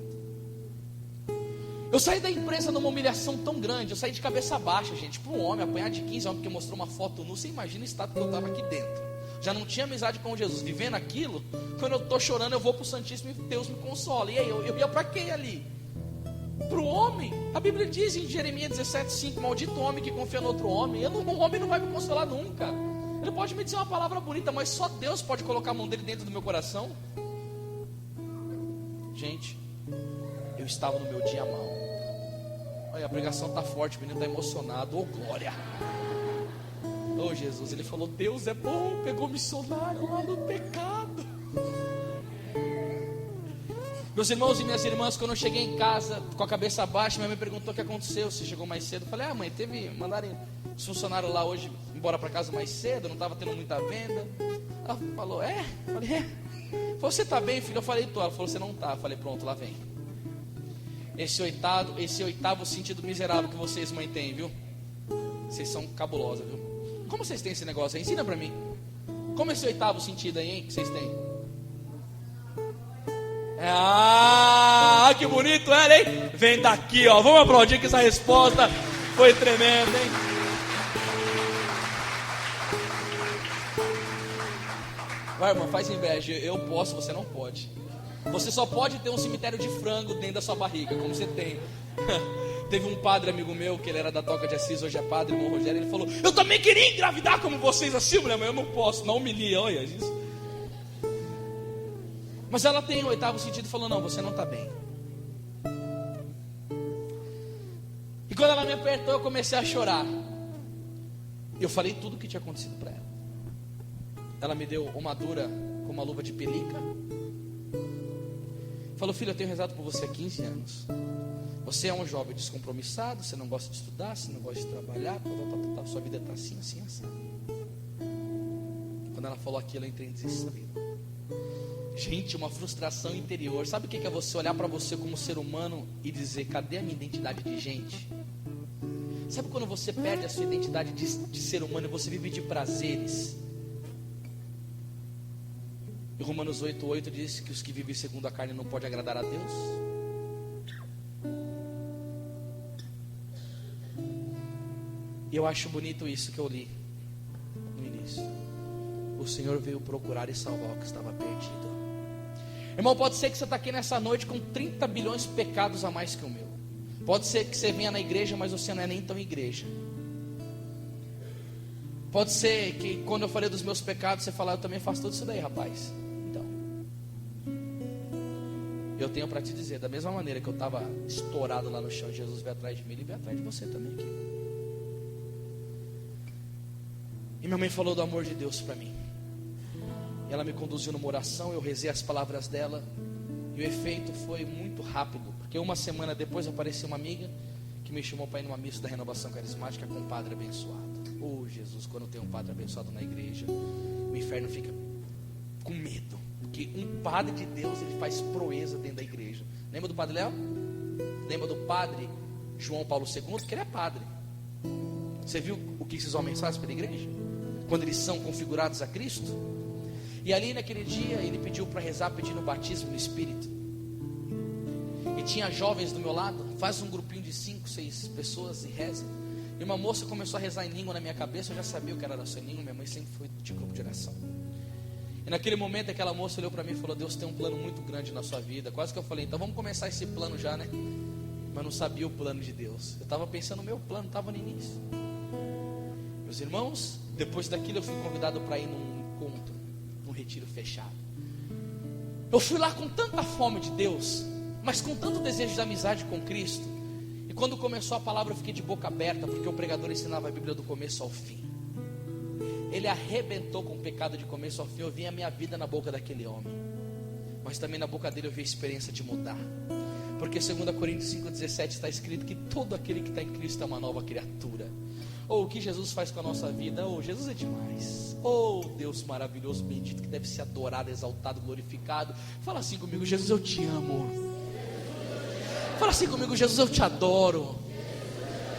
Eu saí da empresa numa humilhação tão grande. Eu saí de cabeça baixa, gente. Para um homem apanhar de 15 homens porque mostrou uma foto nua, você imagina o estado que eu estava aqui dentro. Já não tinha amizade com Jesus. Vivendo aquilo, quando eu estou chorando, eu vou para o Santíssimo e Deus me consola. E aí, eu ia para quem ali? Para o homem. A Bíblia diz em Jeremias 17:5: maldito o homem que confia no outro homem. O homem não vai me consolar nunca. Ele pode me dizer uma palavra bonita, mas só Deus pode colocar a mão dele dentro do meu coração. Gente, eu estava no meu dia mal. Olha, a pregação está forte, o menino está emocionado. Oh, glória! Oh, Jesus, ele falou: Deus é bom, pegou missionário lá no pecado. Meus irmãos e minhas irmãs, quando eu cheguei em casa com a cabeça baixa, minha mãe perguntou o que aconteceu, você chegou mais cedo. Eu falei: mãe, mandaram os funcionários lá hoje embora para casa mais cedo, não estava tendo muita venda. Ela falou: Eu falei: você está bem, filho? Eu falei: tô. Ela falou: você não está. Eu falei: pronto, lá vem. Esse oitavo sentido miserável que vocês, mãe, têm, viu? Vocês são cabulosas, viu? Como vocês têm esse negócio aí? Ensina para mim. Como é esse oitavo sentido aí, hein, que vocês têm? Que bonito era, hein? Vem daqui, ó. Vamos aplaudir que essa resposta foi tremenda, hein? Vai, irmã, faz inveja. Eu posso, você não pode. Você só pode ter um cemitério de frango dentro da sua barriga, como você tem. Teve um padre amigo meu, que ele era da Toca de Assis, hoje é padre, irmão Rogério. Ele falou: eu também queria engravidar como vocês assim, mulher, mas eu não posso, não humilia, olha isso. Mas ela tem o oitavo sentido e falou: não, você não está bem. E quando ela me apertou, eu comecei a chorar. Eu falei tudo o que tinha acontecido para ela. Ela me deu uma dura com uma luva de pelica. Falou: filho, eu tenho rezado por você há 15 anos. Você é um jovem descompromissado, você não gosta de estudar, você não gosta de trabalhar, sua vida está assim, assim, assim. Quando ela falou aquilo, eu entrei em desespero. Gente, uma frustração interior. Sabe o que é você olhar para você como ser humano e dizer: cadê a minha identidade de gente? Sabe quando você perde a sua identidade de ser humano e você vive de prazeres? E Romanos 8:8 diz que os que vivem segundo a carne não podem agradar a Deus. E eu acho bonito isso que eu li no início. O Senhor veio procurar e salvar o que estava perdido. Irmão, pode ser que você está aqui nessa noite com 30 bilhões de pecados a mais que o meu. Pode ser que você venha na igreja, mas você não é nem tão igreja. Pode ser que quando eu falei dos meus pecados, você falar: eu também faço tudo isso daí, rapaz. Então, eu tenho para te dizer, da mesma maneira que eu estava estourado lá no chão, Jesus veio atrás de mim, Ele veio atrás de você também aqui. E minha mãe falou do amor de Deus para mim. E ela me conduziu numa oração, eu rezei as palavras dela. E o efeito foi muito rápido, porque uma semana depois apareceu uma amiga que me chamou para ir numa missa da Renovação Carismática com um padre abençoado. Oh, Jesus, quando tem um padre abençoado na igreja, o inferno fica com medo, porque um padre de Deus, ele faz proeza dentro da igreja. Lembra do padre Léo? Lembra do padre João Paulo II? Que ele é padre. Você viu o que esses homens fazem pela igreja? Quando eles são configurados a Cristo? E ali naquele dia ele pediu para rezar, pedindo o batismo no Espírito. E tinha jovens do meu lado. Faz um grupinho de 5, 6 pessoas e reza. E uma moça começou a rezar em língua na minha cabeça. Eu já sabia o que era oração em língua. Minha mãe sempre foi de grupo de oração. E naquele momento aquela moça olhou para mim e falou: Deus tem um plano muito grande na sua vida. Quase que eu falei: então vamos começar esse plano já, né? Mas não sabia o plano de Deus. Eu estava pensando no meu plano, estava no início. Meus irmãos, depois daquilo eu fui convidado para ir num encontro, num retiro fechado. Eu fui lá com tanta fome de Deus, mas com tanto desejo de amizade com Cristo. E quando começou a palavra eu fiquei de boca aberta, porque o pregador ensinava a Bíblia do começo ao fim. Ele arrebentou com o pecado de começo ao fim. Eu vi a minha vida na boca daquele homem, mas também na boca dele eu vi a experiência de mudar. Porque 2 Coríntios 5,17 está escrito que todo aquele que está em Cristo é uma nova criatura. O que Jesus faz com a nossa vida? Jesus é demais. Deus maravilhoso, bendito, que deve ser adorado, exaltado, glorificado. Fala assim comigo: Jesus, eu te amo. Fala assim comigo: Jesus, eu te adoro.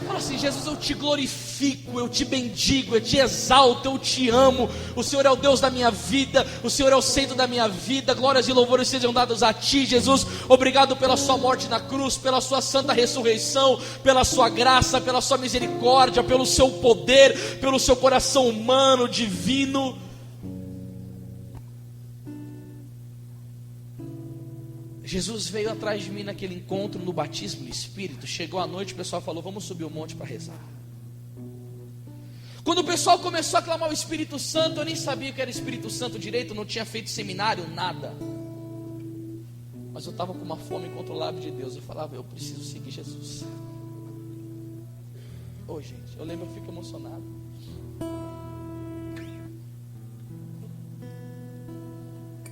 Fala assim: Jesus, eu te glorifico, eu te bendigo, eu te exalto, eu te amo. O Senhor é o Deus da minha vida, o Senhor é o centro da minha vida. Glórias e louvores sejam dados a ti, Jesus. Obrigado pela sua morte na cruz, pela sua santa ressurreição, pela sua graça, pela sua misericórdia, pelo seu poder, pelo seu coração humano, divino. Jesus veio atrás de mim naquele encontro no batismo no Espírito. Chegou à noite, o pessoal falou: vamos subir o monte para rezar. Quando o pessoal começou a clamar o Espírito Santo, eu nem sabia o que era Espírito Santo direito, não tinha feito seminário, nada. Mas eu estava com uma fome incontrolável de Deus. Eu falava: eu preciso seguir Jesus. Gente, eu lembro, eu fico emocionado.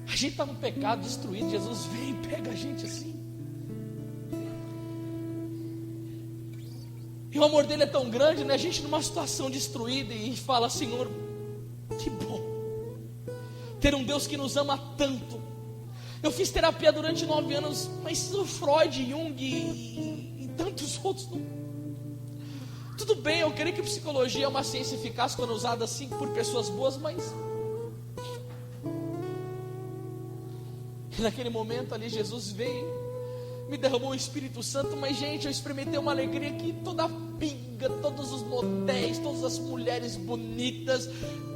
A gente está no pecado, destruído. Jesus vem e pega a gente assim. E o amor dele é tão grande, né? A gente numa situação destruída e fala: Senhor, que bom ter um Deus que nos ama tanto. Eu fiz terapia durante 9 anos, mas o Freud, Jung e tantos outros tudo bem, eu creio que psicologia é uma ciência eficaz quando usada assim por pessoas boas, mas naquele momento ali Jesus veio, me derramou o Espírito Santo. Mas gente, eu experimentei uma alegria que toda a pinga, todos os motéis, todas as mulheres bonitas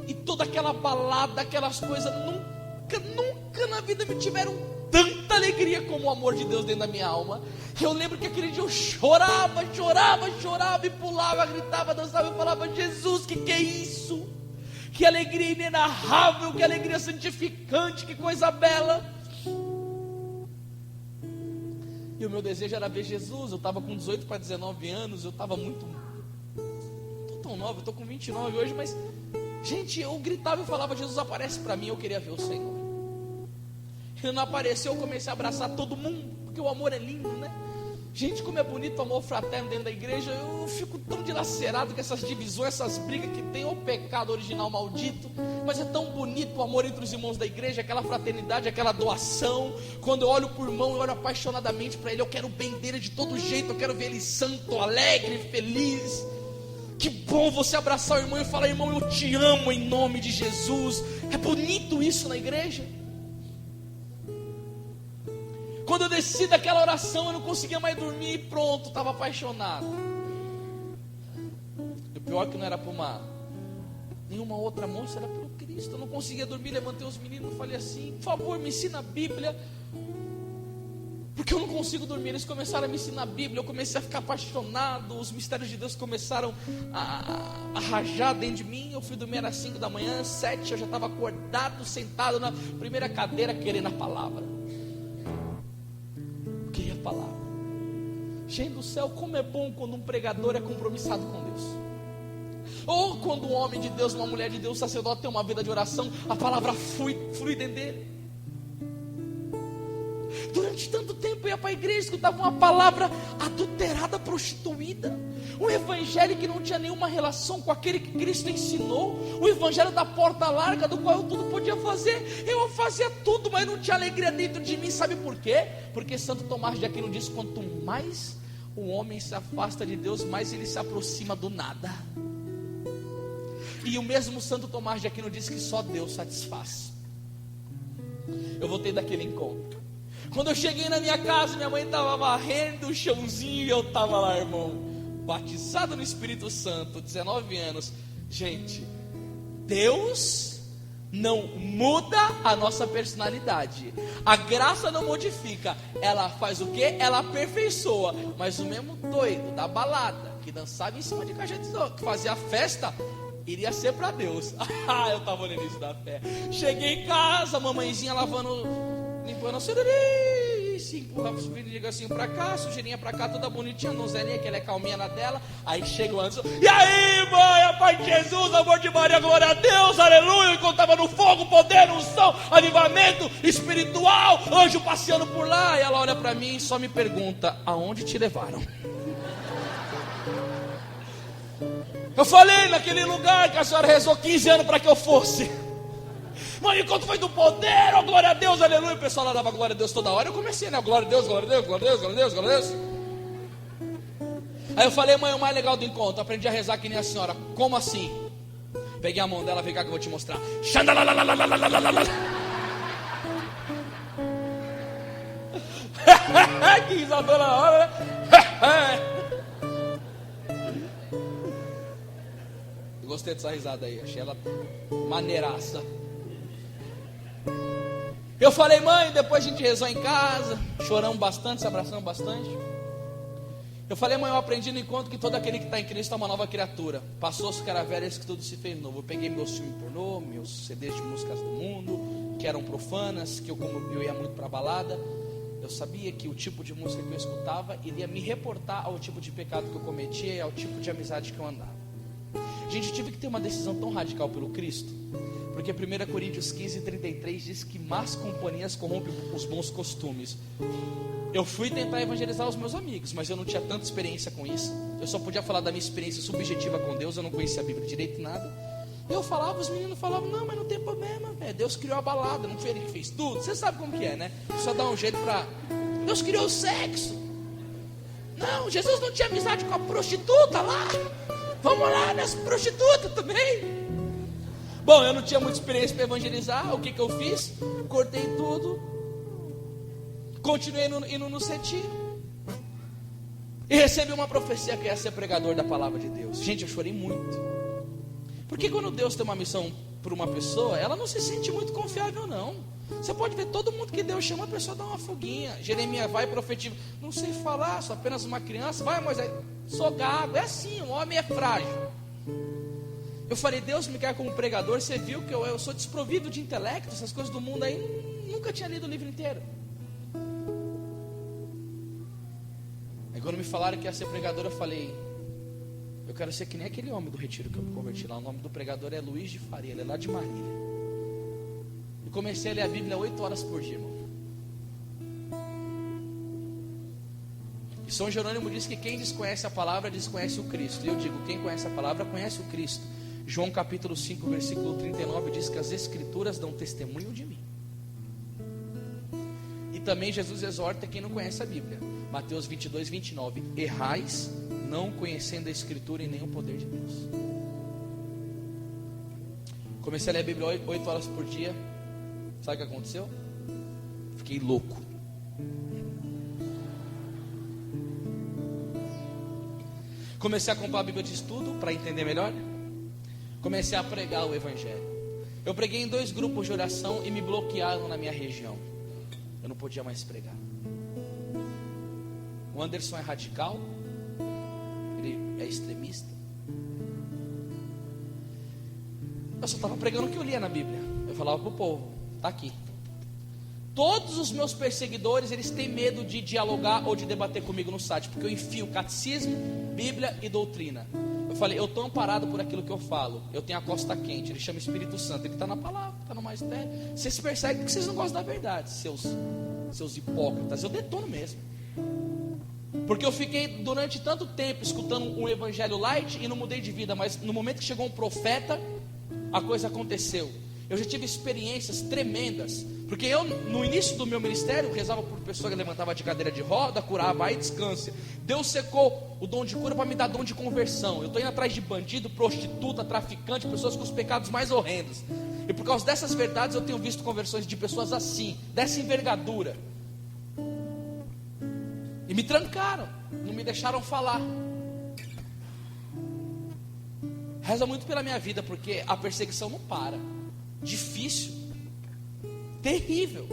e toda aquela balada, aquelas coisas, nunca na vida me tiveram tanta alegria como o amor de Deus dentro da minha alma. Eu lembro que aquele dia eu chorava e pulava, gritava, dançava. Eu falava: Jesus, que é isso? Que alegria inenarrável, que alegria santificante, que coisa bela. E o meu desejo era ver Jesus. Eu estava com 18 para 19 anos. Eu estava muito... Estou tão nova, eu estou com 29 hoje. Mas, gente, eu gritava e falava: Jesus, aparece para mim. Eu queria ver o Senhor. Ele não apareceu, eu comecei a abraçar todo mundo, porque o amor é lindo, né? Gente, como é bonito o amor fraterno dentro da igreja. Eu fico tão dilacerado com essas divisões, essas brigas que tem, o pecado original maldito. Mas é tão bonito o amor entre os irmãos da igreja, aquela fraternidade, aquela doação. Quando eu olho por irmão, eu olho apaixonadamente para ele. Eu quero o bem dele de todo jeito, eu quero ver ele santo, alegre, feliz. Que bom você abraçar o irmão e falar: irmão, eu te amo em nome de Jesus. É bonito isso na igreja. Quando eu desci daquela oração, eu não conseguia mais dormir e pronto, estava apaixonado. E o pior é que não era por nenhuma outra moça, era pelo Cristo. Eu não conseguia dormir, levantei os meninos e falei assim: por favor, me ensina a Bíblia, porque eu não consigo dormir. Eles começaram a me ensinar a Bíblia, eu comecei a ficar apaixonado. Os mistérios de Deus começaram a rajar dentro de mim. Eu fui dormir às 5 da manhã, 7 eu já estava acordado, sentado na primeira cadeira, querendo a palavra. Queria a palavra. Gente do céu, como é bom quando um pregador é compromissado com Deus. Ou quando um homem de Deus, uma mulher de Deus, um sacerdote tem uma vida de oração, a palavra flui dentro dele. Durante tanto tempo eu ia para a igreja, escutava uma palavra adulterada, prostituída, um evangelho que não tinha nenhuma relação com aquele que Cristo ensinou, o evangelho da porta larga, do qual eu tudo podia fazer. Eu fazia tudo, mas não tinha alegria dentro de mim. Sabe por quê? Porque Santo Tomás de Aquino diz: quanto mais o homem se afasta de Deus, mais ele se aproxima do nada. E o mesmo Santo Tomás de Aquino diz que só Deus satisfaz. Eu voltei daquele encontro. Quando eu cheguei na minha casa, minha mãe estava varrendo o chãozinho e eu estava lá, irmão, batizado no Espírito Santo, 19 anos. Gente, Deus não muda a nossa personalidade. A graça não modifica. Ela faz o quê? Ela aperfeiçoa. Mas o mesmo doido da balada, que dançava em cima de caixa de som, que fazia festa, iria ser para Deus. Eu estava no início da fé. Cheguei em casa, a mamãezinha limpando a sujeirinha, empurrava o negocinho pra cá, sujeirinha pra cá, toda bonitinha, donzelinha, que ela é calminha na dela. Aí chega o anjo: e aí, mãe, a paz de Jesus, amor de Maria, glória a Deus, aleluia. Enquanto estava no fogo, poder, unção, avivamento espiritual, anjo passeando por lá. E ela olha pra mim e só me pergunta: aonde te levaram? Eu falei: naquele lugar que a senhora rezou 15 anos para que eu fosse. Mãe, enquanto foi do poder, oh glória a Deus, aleluia. O pessoal lá dava glória a Deus toda hora. Eu comecei, né? Glória a Deus, glória a Deus, glória a Deus, glória a Deus, glória a Deus. Aí eu falei, mãe, o mais legal do encontro, aprendi a rezar que nem a senhora. Como assim? Peguei a mão dela, vem cá que eu vou te mostrar. Que risador na hora, né? Eu gostei dessa risada aí, achei ela maneiraça. Eu falei, mãe, depois a gente rezou em casa, choramos bastante, se abraçamos bastante. Eu falei, mãe, eu aprendi no encontro que todo aquele que está em Cristo é uma nova criatura. Passou-se que era velho, que tudo se fez novo. Eu peguei meus filmes pornô, meus CDs de músicas do mundo, que eram profanas, que como eu ia muito para balada, eu sabia que o tipo de música que eu escutava iria me reportar ao tipo de pecado que eu cometia e ao tipo de amizade que eu andava. Gente, eu tive que ter uma decisão tão radical pelo Cristo, porque 1 Coríntios 15:33 diz que más companhias corrompem os bons costumes. Eu fui tentar evangelizar os meus amigos, mas eu não tinha tanta experiência com isso. Eu só podia falar da minha experiência subjetiva com Deus, eu não conhecia a Bíblia direito nada. Eu falava, os meninos falavam, não, mas não tem problema, velho. Deus criou a balada, não foi ele que fez tudo. Você sabe como que é, né? Só dá um jeito pra... Deus criou o sexo. Não, Jesus não tinha amizade com a prostituta lá. Vamos lá nas prostitutas também. Bom, eu não tinha muita experiência para evangelizar. O que eu fiz? Cortei tudo. Continuei indo no CETI. E recebi uma profecia que ia ser pregador da palavra de Deus. Gente, eu chorei muito. Porque quando Deus tem uma missão para uma pessoa, ela não se sente muito confiável, não. Você pode ver todo mundo que Deus chama, a pessoa dá uma foguinha. Jeremias vai profetiza, não sei falar, sou apenas uma criança. Vai, Moisés, sou gago. É assim, o homem é frágil. Eu falei, Deus me quer como pregador. Você viu que eu sou desprovido de intelecto, essas coisas do mundo aí. Nunca tinha lido o livro inteiro. Aí quando me falaram que ia ser pregador, eu falei, eu quero ser que nem aquele homem do retiro que eu me converti lá. O nome do pregador é Luiz de Faria, ele é lá de Marília. E comecei a ler a Bíblia 8 horas por dia, irmão. E São Jerônimo diz que quem desconhece a palavra, desconhece o Cristo. E eu digo, quem conhece a palavra, conhece o Cristo. João capítulo 5, versículo 39 diz que as Escrituras dão testemunho de mim. E também Jesus exorta quem não conhece a Bíblia. Mateus 22, 29. Errais, não conhecendo a Escritura e nem o poder de Deus. Comecei a ler a Bíblia 8 horas por dia. Sabe o que aconteceu? Fiquei louco. Comecei a comprar a Bíblia de estudo para entender melhor. Comecei a pregar o Evangelho. Eu preguei em 2 grupos de oração e me bloquearam na minha região. Eu não podia mais pregar. O Anderson é radical, ele é extremista. Eu só estava pregando o que eu lia na Bíblia. Eu falava para o povo, está aqui. Todos os meus perseguidores, eles têm medo de dialogar ou de debater comigo no site, porque eu enfio catecismo, Bíblia e doutrina. Eu falei, eu estou amparado por aquilo que eu falo. Eu tenho a costa quente, ele chama Espírito Santo. Ele está na palavra, está no mais perto. Vocês percebem porque vocês não gostam da verdade, seus hipócritas. Eu detono mesmo. Porque eu fiquei durante tanto tempo escutando um evangelho light e não mudei de vida. Mas no momento que chegou um profeta, a coisa aconteceu. Eu já tive experiências tremendas. Porque eu, no início do meu ministério, rezava por pessoa que levantava de cadeira de roda, curava AIDS, câncer. Deus secou o dom de cura para me dar dom de conversão. Eu estou indo atrás de bandido, prostituta, traficante, pessoas com os pecados mais horrendos. E por causa dessas verdades eu tenho visto conversões de pessoas assim, dessa envergadura. E me trancaram, não me deixaram falar. Reza muito pela minha vida, porque a perseguição não para. Difícil, terrível.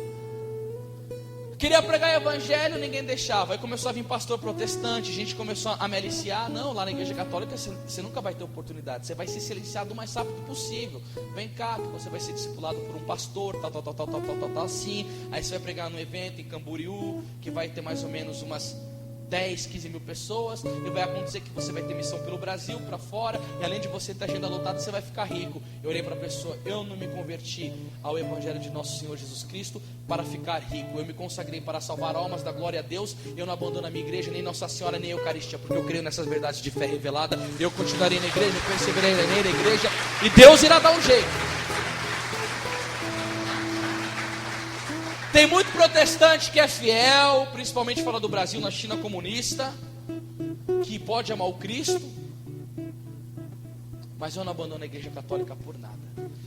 Queria pregar evangelho, ninguém deixava. Aí começou a vir pastor protestante, gente começou a me aliciar. Não, lá na igreja católica você nunca vai ter oportunidade. Você vai ser silenciado o mais rápido possível. Vem cá, que você vai ser discipulado por um pastor, tal, assim. Aí você vai pregar num evento em Camboriú, que vai ter mais ou menos umas 10, 15 mil pessoas. E vai acontecer que você vai ter missão pelo Brasil, para fora. E além de você ter agenda lotada, você vai ficar rico. Eu olhei para a pessoa, eu não me converti ao evangelho de nosso Senhor Jesus Cristo para ficar rico. Eu me consagrei para salvar almas, da glória a Deus. Eu não abandono a minha igreja, nem Nossa Senhora, nem a Eucaristia, porque eu creio nessas verdades de fé revelada. Eu continuarei na igreja, perseverarei na igreja, e Deus irá dar um jeito. Tem muito protestante que é fiel, principalmente fala do Brasil, na China comunista, que pode amar o Cristo, mas eu não abandono a igreja católica por nada.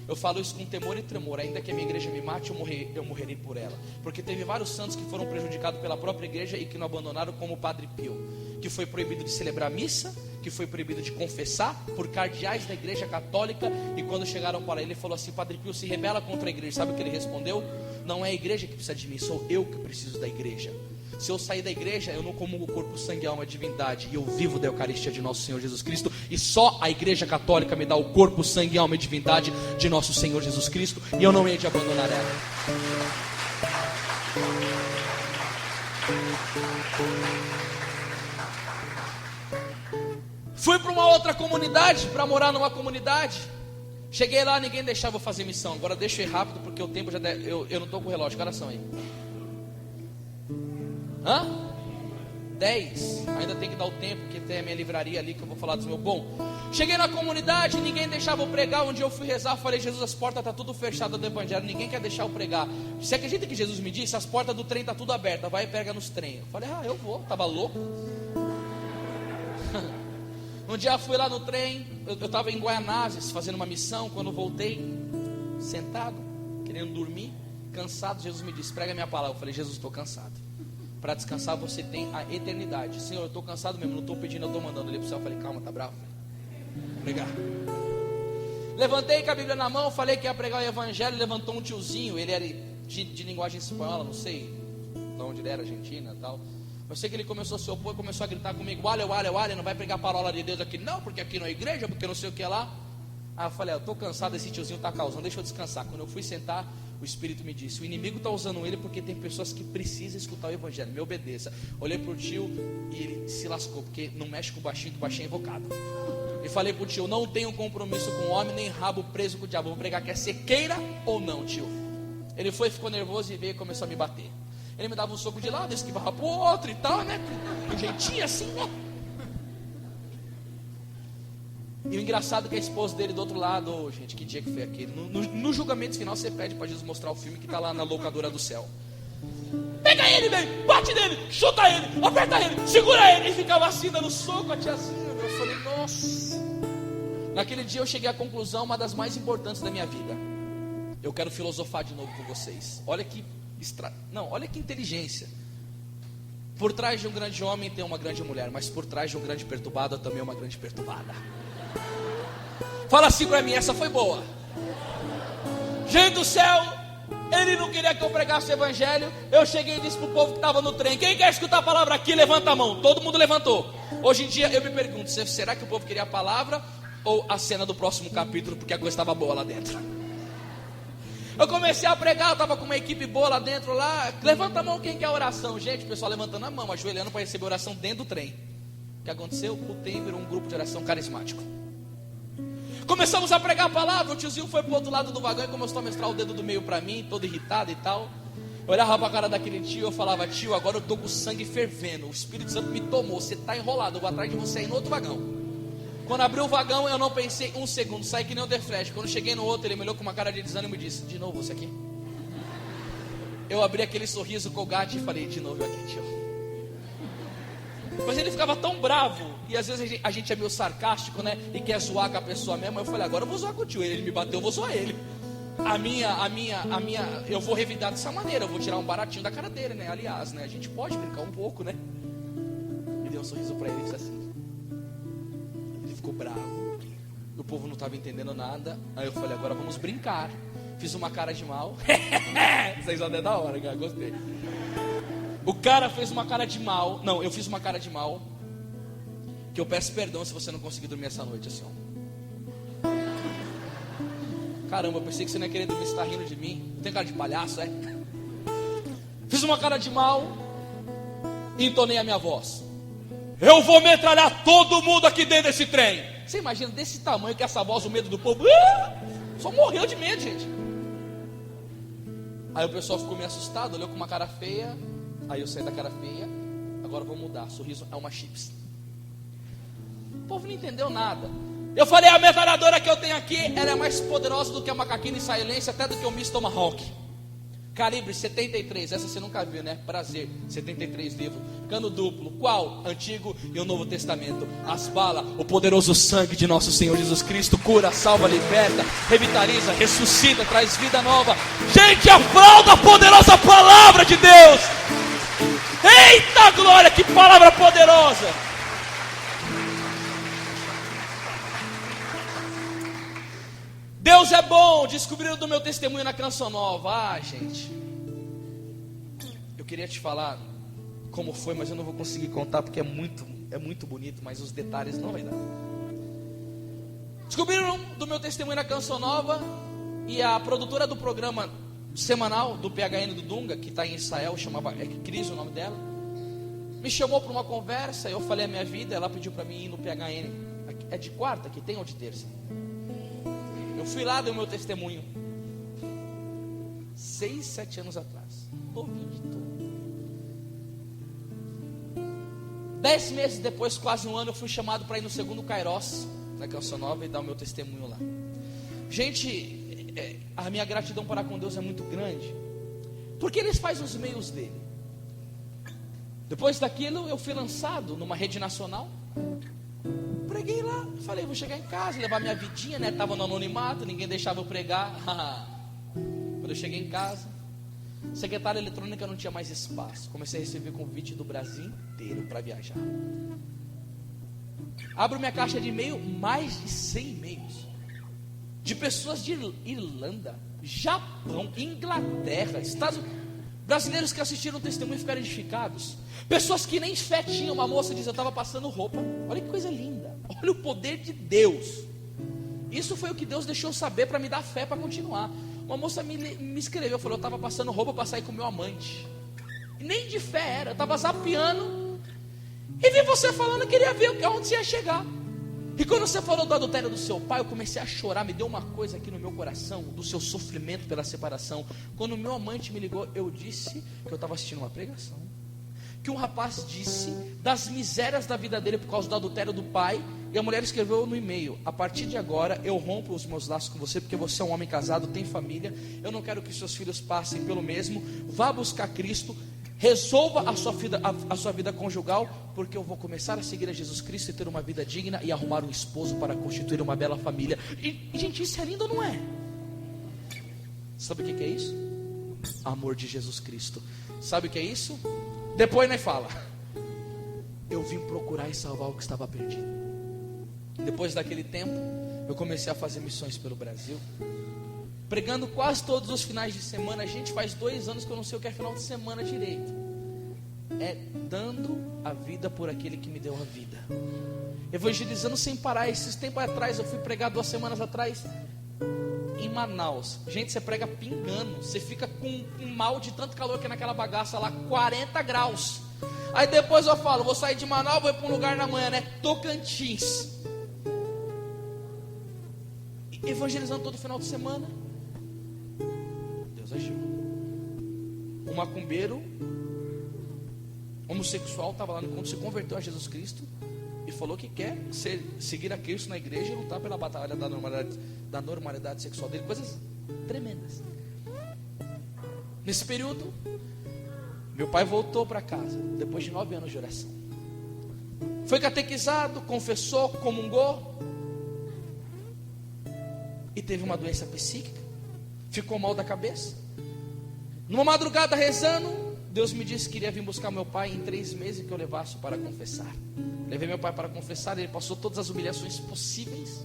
Eu falo isso com temor e tremor. Ainda que a minha igreja me mate, eu morrerei por ela. Porque teve vários santos que foram prejudicados pela própria igreja e que não abandonaram, como o Padre Pio, que foi proibido de celebrar missa, que foi proibido de confessar por cardeais da igreja católica. E quando chegaram para ele, ele falou assim: Padre Pio se rebela contra a igreja. Sabe o que ele respondeu? Não é a igreja que precisa de mim, sou eu que preciso da igreja. Se eu sair da igreja, eu não comungo o corpo, sangue, alma, divindade, e eu vivo da Eucaristia de nosso Senhor Jesus Cristo. E só a igreja católica me dá o corpo, sangue, alma e divindade de nosso Senhor Jesus Cristo, e eu não hei de abandonar ela. Fui para uma outra comunidade, para morar numa comunidade. Cheguei lá, ninguém deixava eu fazer missão. Agora deixa eu ir rápido, porque o tempo já eu não estou com o relógio. Que horas são aí? 10. Ainda tem que dar o tempo, porque tem a minha livraria ali que eu vou falar dos meus. Bom, cheguei na comunidade, ninguém deixava eu pregar. Um dia eu fui rezar, falei: Jesus, as portas estão tudo fechadas do evangelho, ninguém quer deixar eu pregar. Você acredita que Jesus me disse? As portas do trem estão tudo abertas, vai e prega nos trem. Eu falei: eu vou, estava louco. Um dia eu fui lá no trem, eu estava em Guaianazes fazendo uma missão. Quando eu voltei, sentado, querendo dormir, cansado, Jesus me disse: prega a minha palavra. Eu falei: Jesus, estou cansado. Para descansar você tem a eternidade. Senhor, eu estou cansado mesmo, não estou pedindo, eu estou mandando. Ele para o céu, eu falei: calma, tá bravo? Pregar. Levantei com a Bíblia na mão, falei que ia pregar o evangelho. Levantou um tiozinho, ele era de linguagem espanhola, não sei de onde ele era, Argentina e tal. Eu sei que ele começou a se opor, começou a gritar comigo: olha, não vai pregar a palavra de Deus aqui não, porque aqui não é igreja, porque não sei o que lá. Aí eu falei: eu estou cansado, esse tiozinho está causando, deixa eu descansar. Quando eu fui sentar, o Espírito me disse: o inimigo está usando ele porque tem pessoas que precisam escutar o evangelho, me obedeça. Olhei para o tio e ele se lascou, porque não mexe com o baixinho, que o baixinho é invocado. E falei para o tio: não tenho compromisso com o homem, nem rabo preso com o diabo, vou pregar quer você queira ou não, tio. Ele foi, ficou nervoso e veio e começou a me bater. Ele me dava um soco de lado, esquivava pro outro e tal, né? Um jeitinho assim, né? E o engraçado é que a esposa dele do outro lado, gente, que dia que foi aquele? No julgamento final você pede para Jesus mostrar o filme que está lá na locadora do céu. Pega ele, velho, bate nele, chuta ele, aperta ele, segura ele. E ficava assim, dando soco a tiazinha. Eu falei: nossa. Naquele dia eu cheguei à conclusão, uma das mais importantes da minha vida. Eu quero filosofar de novo com vocês. Olha que olha que inteligência. Por trás de um grande homem tem uma grande mulher, mas por trás de um grande perturbado também uma grande perturbada. Fala assim para mim, essa foi boa. Gente do céu, ele não queria que eu pregasse o evangelho. Eu cheguei e disse para o povo que estava no trem: quem quer escutar a palavra aqui, levanta a mão. Todo mundo levantou. Hoje em dia eu me pergunto, será que o povo queria a palavra ou a cena do próximo capítulo, porque a coisa estava boa lá dentro? Eu comecei a pregar, eu estava com uma equipe boa lá dentro, lá. Levanta a mão quem quer oração. Gente, o pessoal levantando a mão, ajoelhando para receber oração dentro do trem. O que aconteceu? O trem virou um grupo de oração carismático. Começamos a pregar a palavra. O tiozinho foi para o outro lado do vagão e começou a mostrar o dedo do meio para mim, todo irritado e tal. Eu olhava para a cara daquele tio e eu falava: tio, agora eu estou com o sangue fervendo, o Espírito Santo me tomou, você está enrolado, eu vou atrás de você aí no outro vagão. Quando abriu o vagão, eu não pensei um segundo, saí que nem o The Flash. Quando cheguei no outro, ele me olhou com uma cara de desânimo e disse: de novo você aqui? Eu abri aquele sorriso Colgate e falei: de novo eu aqui, tio. Mas ele ficava tão bravo, e às vezes a gente é meio sarcástico, né? E quer zoar com a pessoa mesmo. Eu falei: agora eu vou zoar com o tio. Ele me bateu, eu vou zoar ele. Eu vou revidar dessa maneira, eu vou tirar um baratinho da cara dele, né? Aliás, né? A gente pode brincar um pouco, né? Me deu um sorriso pra ele e disse assim. Ficou bravo, o povo não estava entendendo nada. Aí eu falei: agora vamos brincar. Fiz uma cara de mal. Vocês até da hora, cara, gostei. O cara fez uma cara de mal. Não, eu fiz uma cara de mal, que eu peço perdão se você não conseguir dormir essa noite assim, ó. Caramba, eu pensei que você não ia querer dormir, você está rindo de mim. Tem cara de palhaço, é? Fiz uma cara de mal e entonei a minha voz: eu vou metralhar todo mundo aqui dentro desse trem. Você imagina desse tamanho que essa voz, o medo do povo. Só morreu de medo, gente. Aí o pessoal ficou meio assustado, olhou com uma cara feia. Aí eu saí da cara feia. Agora vou mudar, sorriso é uma chips. O povo não entendeu nada. Eu falei: a metralhadora que eu tenho aqui, ela é mais poderosa do que a macaquina israelense, até do que o Miss Tomahawk. Calibre 73, essa você nunca viu, né? Prazer, 73 livros. Cano duplo, qual? Antigo e o Novo Testamento. As balas, o poderoso sangue de nosso Senhor Jesus Cristo cura, salva, liberta, revitaliza, ressuscita, traz vida nova. Gente, aplauda a poderosa palavra de Deus. Eita glória, que palavra poderosa. Deus é bom, descobriram do meu testemunho na Canção Nova. Ah, gente, eu queria te falar como foi, mas eu não vou conseguir contar porque é muito bonito, mas os detalhes não vai dar. Descobriram do meu testemunho na Canção Nova, e a produtora do programa semanal do PHN do Dunga, que está em Israel, chamava Cris, o nome dela, me chamou para uma conversa. Eu falei a minha vida, ela pediu para mim ir no PHN. É de quarta que tem ou de terça? Eu fui lá, dei o meu testemunho 6, 7 anos atrás, novinho de tudo. 10 meses depois, quase um ano, eu fui chamado para ir no segundo Kairos, na Canção Nova, e dar o meu testemunho lá. Gente, a minha gratidão para com Deus é muito grande, porque Ele faz os meios dele. Depois daquilo, eu fui lançado numa rede nacional. Preguei lá, falei, vou chegar em casa, levar minha vidinha, né? Estava no anonimato, ninguém deixava eu pregar. Quando eu cheguei em casa, secretária eletrônica não tinha mais espaço. Comecei a receber convite do Brasil inteiro para viajar. Abro minha caixa de e-mail, mais de 100 e-mails de pessoas de Irlanda, Japão, Inglaterra, Estados Unidos, brasileiros que assistiram o testemunho e ficaram edificados. Pessoas que nem fé tinham. Uma moça diz, eu estava passando roupa. Olha que coisa linda, olha o poder de Deus. Isso foi o que Deus deixou saber para me dar fé para continuar. Uma moça me escreveu, falou, eu estava passando roupa para sair com meu amante. E nem de fé era, eu estava zapeando e vi você falando, queria ver onde você ia chegar. E quando você falou do adultério do seu pai, eu comecei a chorar. Me deu uma coisa aqui no meu coração, do seu sofrimento pela separação. Quando o meu amante me ligou, eu disse que eu estava assistindo uma pregação, que um rapaz disse das misérias da vida dele por causa do adultério do pai. E a mulher escreveu no e-mail, a partir de agora eu rompo os meus laços com você, porque você é um homem casado, tem família, eu não quero que seus filhos passem pelo mesmo. Vá buscar Cristo, resolva a sua vida conjugal, porque eu vou começar a seguir a Jesus Cristo e ter uma vida digna e arrumar um esposo para constituir uma bela família. E gente, isso é lindo, não é? Sabe o que é isso? Amor de Jesus Cristo. Sabe o que é isso? Depois nós fala, eu vim procurar e salvar o que estava perdido. Depois daquele tempo, eu comecei a fazer missões pelo Brasil, pregando quase todos os finais de semana. Gente, faz 2 anos que eu não sei o que é final de semana direito. É dando a vida por aquele que me deu a vida, evangelizando sem parar. Esses tempos atrás, eu fui pregar 2 semanas atrás em Manaus. Gente, você prega pingando, você fica com mal de tanto calor que é naquela bagaça lá, 40 graus. Aí depois eu falo, vou sair de Manaus, vou ir para um lugar na manhã, né? Tocantins, evangelizando todo final de semana. Deus agiu. Um macumbeiro homossexual estava lá no encontro, se converteu a Jesus Cristo e falou que quer seguir a Cristo na igreja e lutar pela batalha da normalidade sexual dele. Coisas tremendas. Nesse período, meu pai voltou para casa depois de 9 anos de oração. Foi catequizado, confessou, comungou e teve uma doença psíquica, ficou mal da cabeça. Numa madrugada rezando, Deus me disse que iria vir buscar meu pai em 3 meses, que eu levasse para confessar. Levei meu pai para confessar, ele passou todas as humilhações possíveis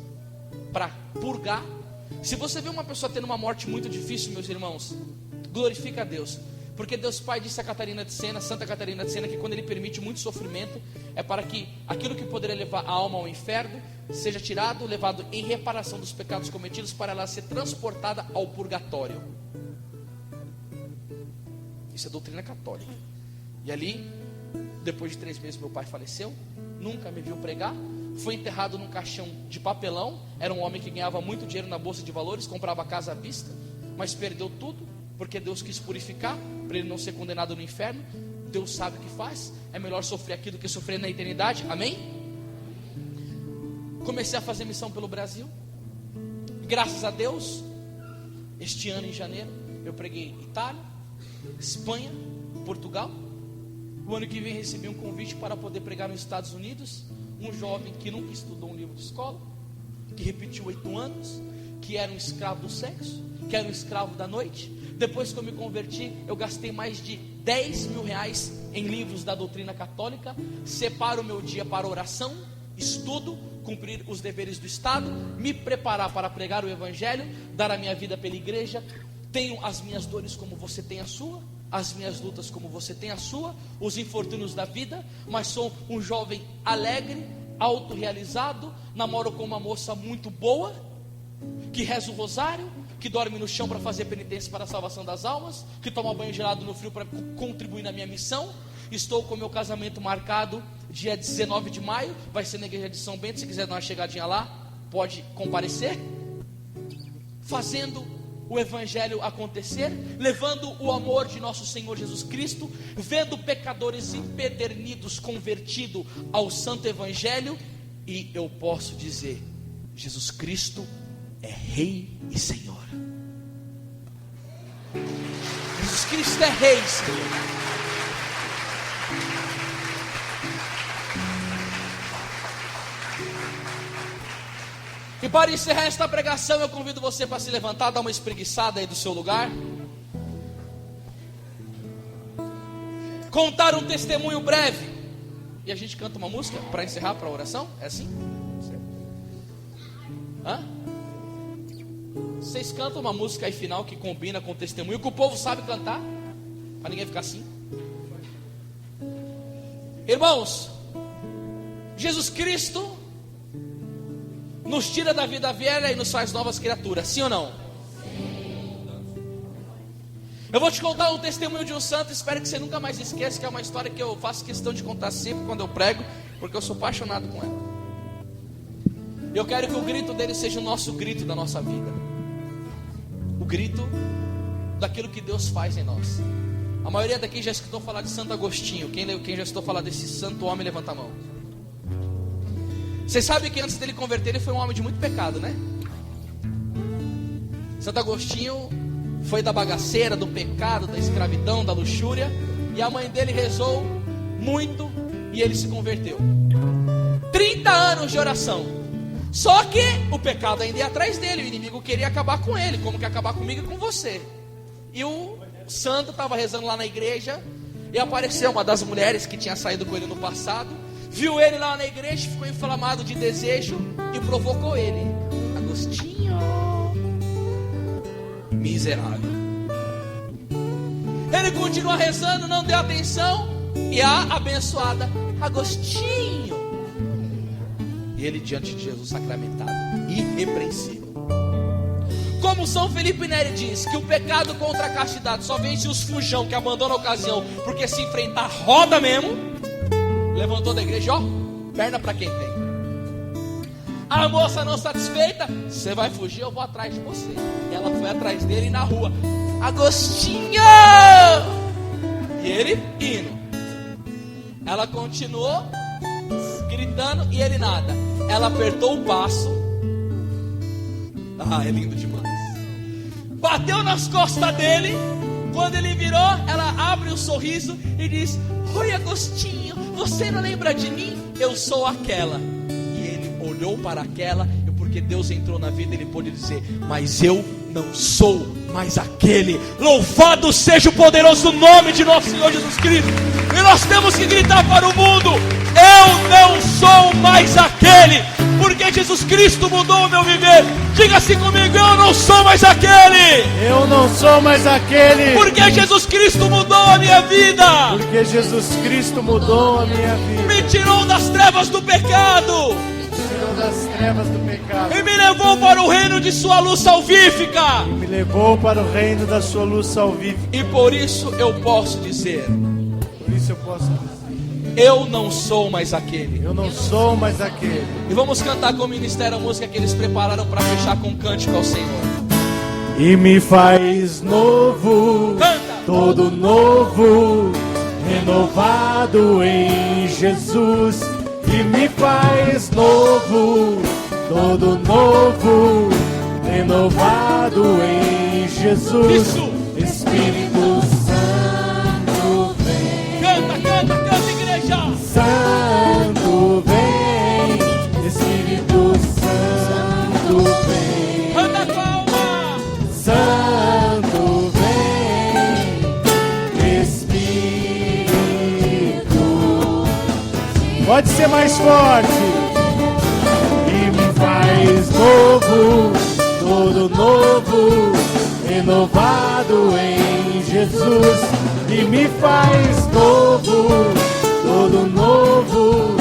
para purgar. Se você vê uma pessoa tendo uma morte muito difícil, meus irmãos, glorifica a Deus, porque Deus Pai disse a Catarina de Sena, Santa Catarina de Sena, que quando Ele permite muito sofrimento, é para que aquilo que poderia levar a alma ao inferno seja tirado, levado em reparação dos pecados cometidos, para ela ser transportada ao purgatório. Isso é doutrina católica. E ali, depois de 3 meses, meu pai faleceu. Nunca me viu pregar. Foi enterrado num caixão de papelão. Era um homem que ganhava muito dinheiro na bolsa de valores, comprava casa à vista, mas perdeu tudo, porque Deus quis purificar, para ele não ser condenado no inferno. Deus sabe o que faz. É melhor sofrer aqui do que sofrer na eternidade. Amém? Comecei a fazer missão pelo Brasil. Graças a Deus, este ano em janeiro, eu preguei Itália, Espanha, Portugal. O ano que vem recebi um convite para poder pregar nos Estados Unidos. Um jovem que nunca estudou um livro de escola, que repetiu 8 anos, que era um escravo do sexo, que era um escravo da noite. Depois que eu me converti, eu gastei mais de 10 mil reais em livros da doutrina católica. Separo o meu dia para oração, estudo, cumprir os deveres do Estado, me preparar para pregar o Evangelho, dar a minha vida pela igreja. Tenho as minhas dores como você tem a sua, as minhas lutas como você tem a sua, os infortúnios da vida, mas sou um jovem alegre, autorrealizado, namoro com uma moça muito boa, que reza o rosário, que dorme no chão para fazer penitência para a salvação das almas, que toma banho gelado no frio para contribuir na minha missão. Estou com meu casamento marcado dia 19 de maio, vai ser na igreja de São Bento. Se quiser dar uma chegadinha lá, pode comparecer. Fazendo o Evangelho acontecer, levando o amor de nosso Senhor Jesus Cristo, vendo pecadores empedernidos convertidos ao Santo Evangelho. E eu posso dizer, Jesus Cristo é Rei e Senhor. Jesus Cristo é Rei e Senhor. E para encerrar esta pregação, eu convido você para se levantar, dar uma espreguiçada aí do seu lugar, contar um testemunho breve, e a gente canta uma música para encerrar, para a oração. É assim? Hã? Vocês cantam uma música aí final que combina com o testemunho, que o povo sabe cantar, para ninguém ficar assim. Irmãos, Jesus Cristo nos tira da vida velha e nos faz novas criaturas, sim ou não? Eu vou te contar um testemunho de um santo, espero que você nunca mais esqueça, que é uma história que eu faço questão de contar sempre quando eu prego, porque eu sou apaixonado com ela. Eu quero que o grito dele seja o nosso grito da nossa vida, o grito daquilo que Deus faz em nós. A maioria daqui já escutou falar de Santo Agostinho. Quem já escutou falar desse santo homem, levanta a mão. Você sabe que antes dele converter, ele foi um homem de muito pecado, né? Santo Agostinho foi da bagaceira, do pecado, da escravidão, da luxúria. E a mãe dele rezou muito e ele se converteu. 30 anos de oração. Só que o pecado ainda ia atrás dele. O inimigo queria acabar com ele, como que acabar comigo e com você. E o santo estava rezando lá na igreja, e apareceu uma das mulheres que tinha saído com ele no passado. Viu ele lá na igreja, ficou inflamado de desejo e provocou ele. Agostinho, miserável. Ele continua rezando, não deu atenção, e a abençoada, Agostinho. E ele diante de Jesus sacramentado, irrepreensível. Como São Felipe Neri diz, que o pecado contra a castidade só vence os fujão que abandonam a ocasião, porque se enfrentar roda mesmo. Levantou da igreja, ó, perna para quem tem. A moça não satisfeita, você vai fugir, eu vou atrás de você. Ela foi atrás dele na rua, Agostinho! E ele indo. Ela continuou gritando e ele nada. Ela apertou o passo. Ah, é lindo demais. Bateu nas costas dele. Quando ele virou, ela abre um sorriso e diz: oi, Agostinho, você não lembra de mim? Eu sou aquela. E ele olhou para aquela, e porque Deus entrou na vida, ele pôde dizer: mas eu não sou mais aquele. Louvado seja o poderoso nome de nosso Senhor Jesus Cristo. E nós temos que gritar para o mundo: eu não sou mais aquele, porque Jesus Cristo mudou o meu viver. Diga assim comigo: eu não sou mais aquele. Eu não sou mais aquele. Porque Jesus Cristo mudou a minha vida. Porque Jesus Cristo mudou a minha vida. Me tirou das trevas do pecado. Me tirou das trevas do pecado. E me levou para o reino de sua luz salvífica. E me levou para o reino da sua luz salvífica. E por isso eu posso dizer: por isso eu posso dizer: eu não sou mais aquele. Eu não sou mais aquele. E vamos cantar com o ministério a música que eles prepararam para fechar com um cântico ao Senhor. E me faz novo, Canta. todo novo, renovado em Jesus. E me faz novo, todo novo, renovado em Jesus. Isso. Espírito Santo, Pode ser mais forte. E me faz novo, todo novo, renovado em Jesus. E me faz novo, todo novo,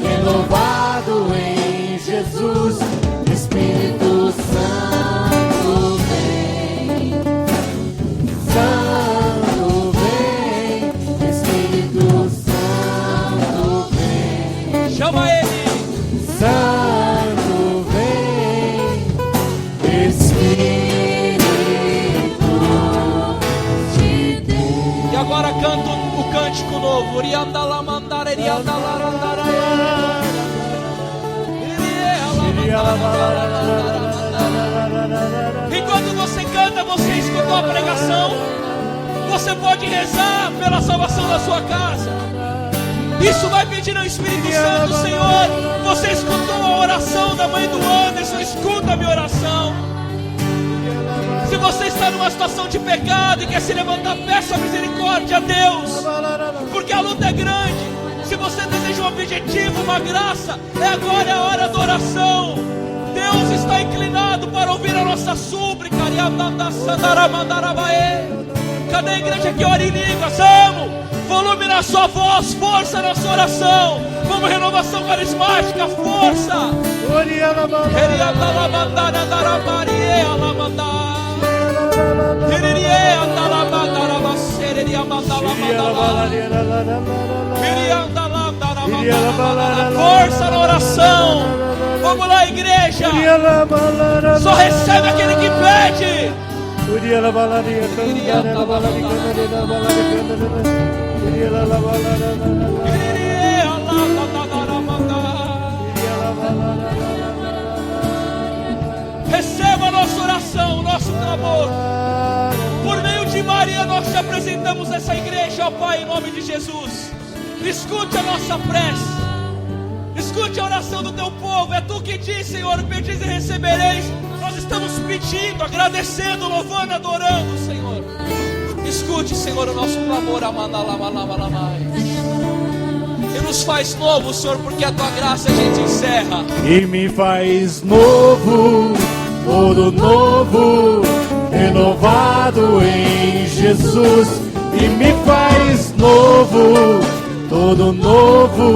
renovado em Jesus. Espírito Santo vem, Santo vem, Espírito Santo vem. Chama ele. Santo vem, Espírito de Deus. E agora canto o cântico novo. Enquanto você canta, você escutou a pregação. Você pode rezar pela salvação da sua casa. Isso vai pedir ao Espírito Santo. Senhor, você escutou a oração da mãe do Anderson, escuta a minha oração. Se você está numa situação de pecado e quer se levantar, peça misericórdia a Deus, porque a luta é grande. Se você deseja um objetivo, uma graça, agora é a hora da oração. Deus está inclinado para ouvir a nossa súplica. Cadê a igreja que ora em línguas? Amo! Volume na sua voz, força na sua oração. Vamos, renovação carismática, força. Força na oração. Vamos lá, igreja. Só recebe aquele que pede. Receba a nossa oração, o nosso clamor. Por meio de Maria nós te apresentamos essa igreja, ó Pai, em nome de Jesus. Escute a nossa prece. Escute a oração do teu povo. É tu que diz, Senhor, pedis e recebereis. Nós estamos pedindo, agradecendo, louvando, adorando, Senhor. Escute, Senhor, o nosso clamor. E nos faz novo, Senhor, porque a tua graça a gente encerra. E me faz novo, todo novo, renovado em Jesus. E me faz novo, todo novo,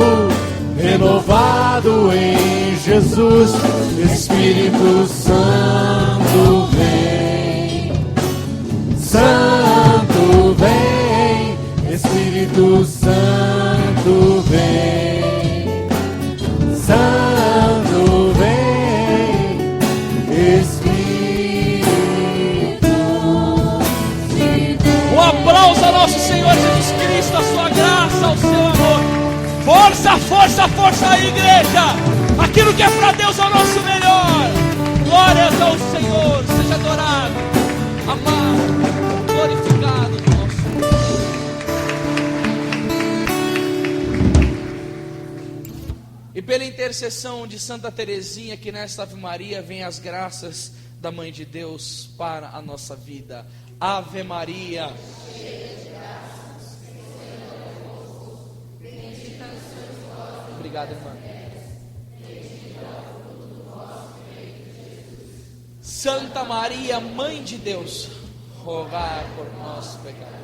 renovado em Jesus. Espírito Santo vem, Santo vem, Espírito Santo vem, Santo vem, Espírito de Deus. Um aplauso ao nosso Senhor Jesus Cristo, a sua graça, ao seu amor. Força, força, força aí, igreja. Aquilo que é para Deus é o nosso melhor. Glórias ao Senhor. Seja adorado, amado, glorificado nosso. E pela intercessão de Santa Teresinha, que nesta Ave Maria vem as graças da Mãe de Deus para a nossa vida. Ave Maria. Obrigado, irmã. Santa Maria, Mãe de Deus, rogai por nós, pecadores.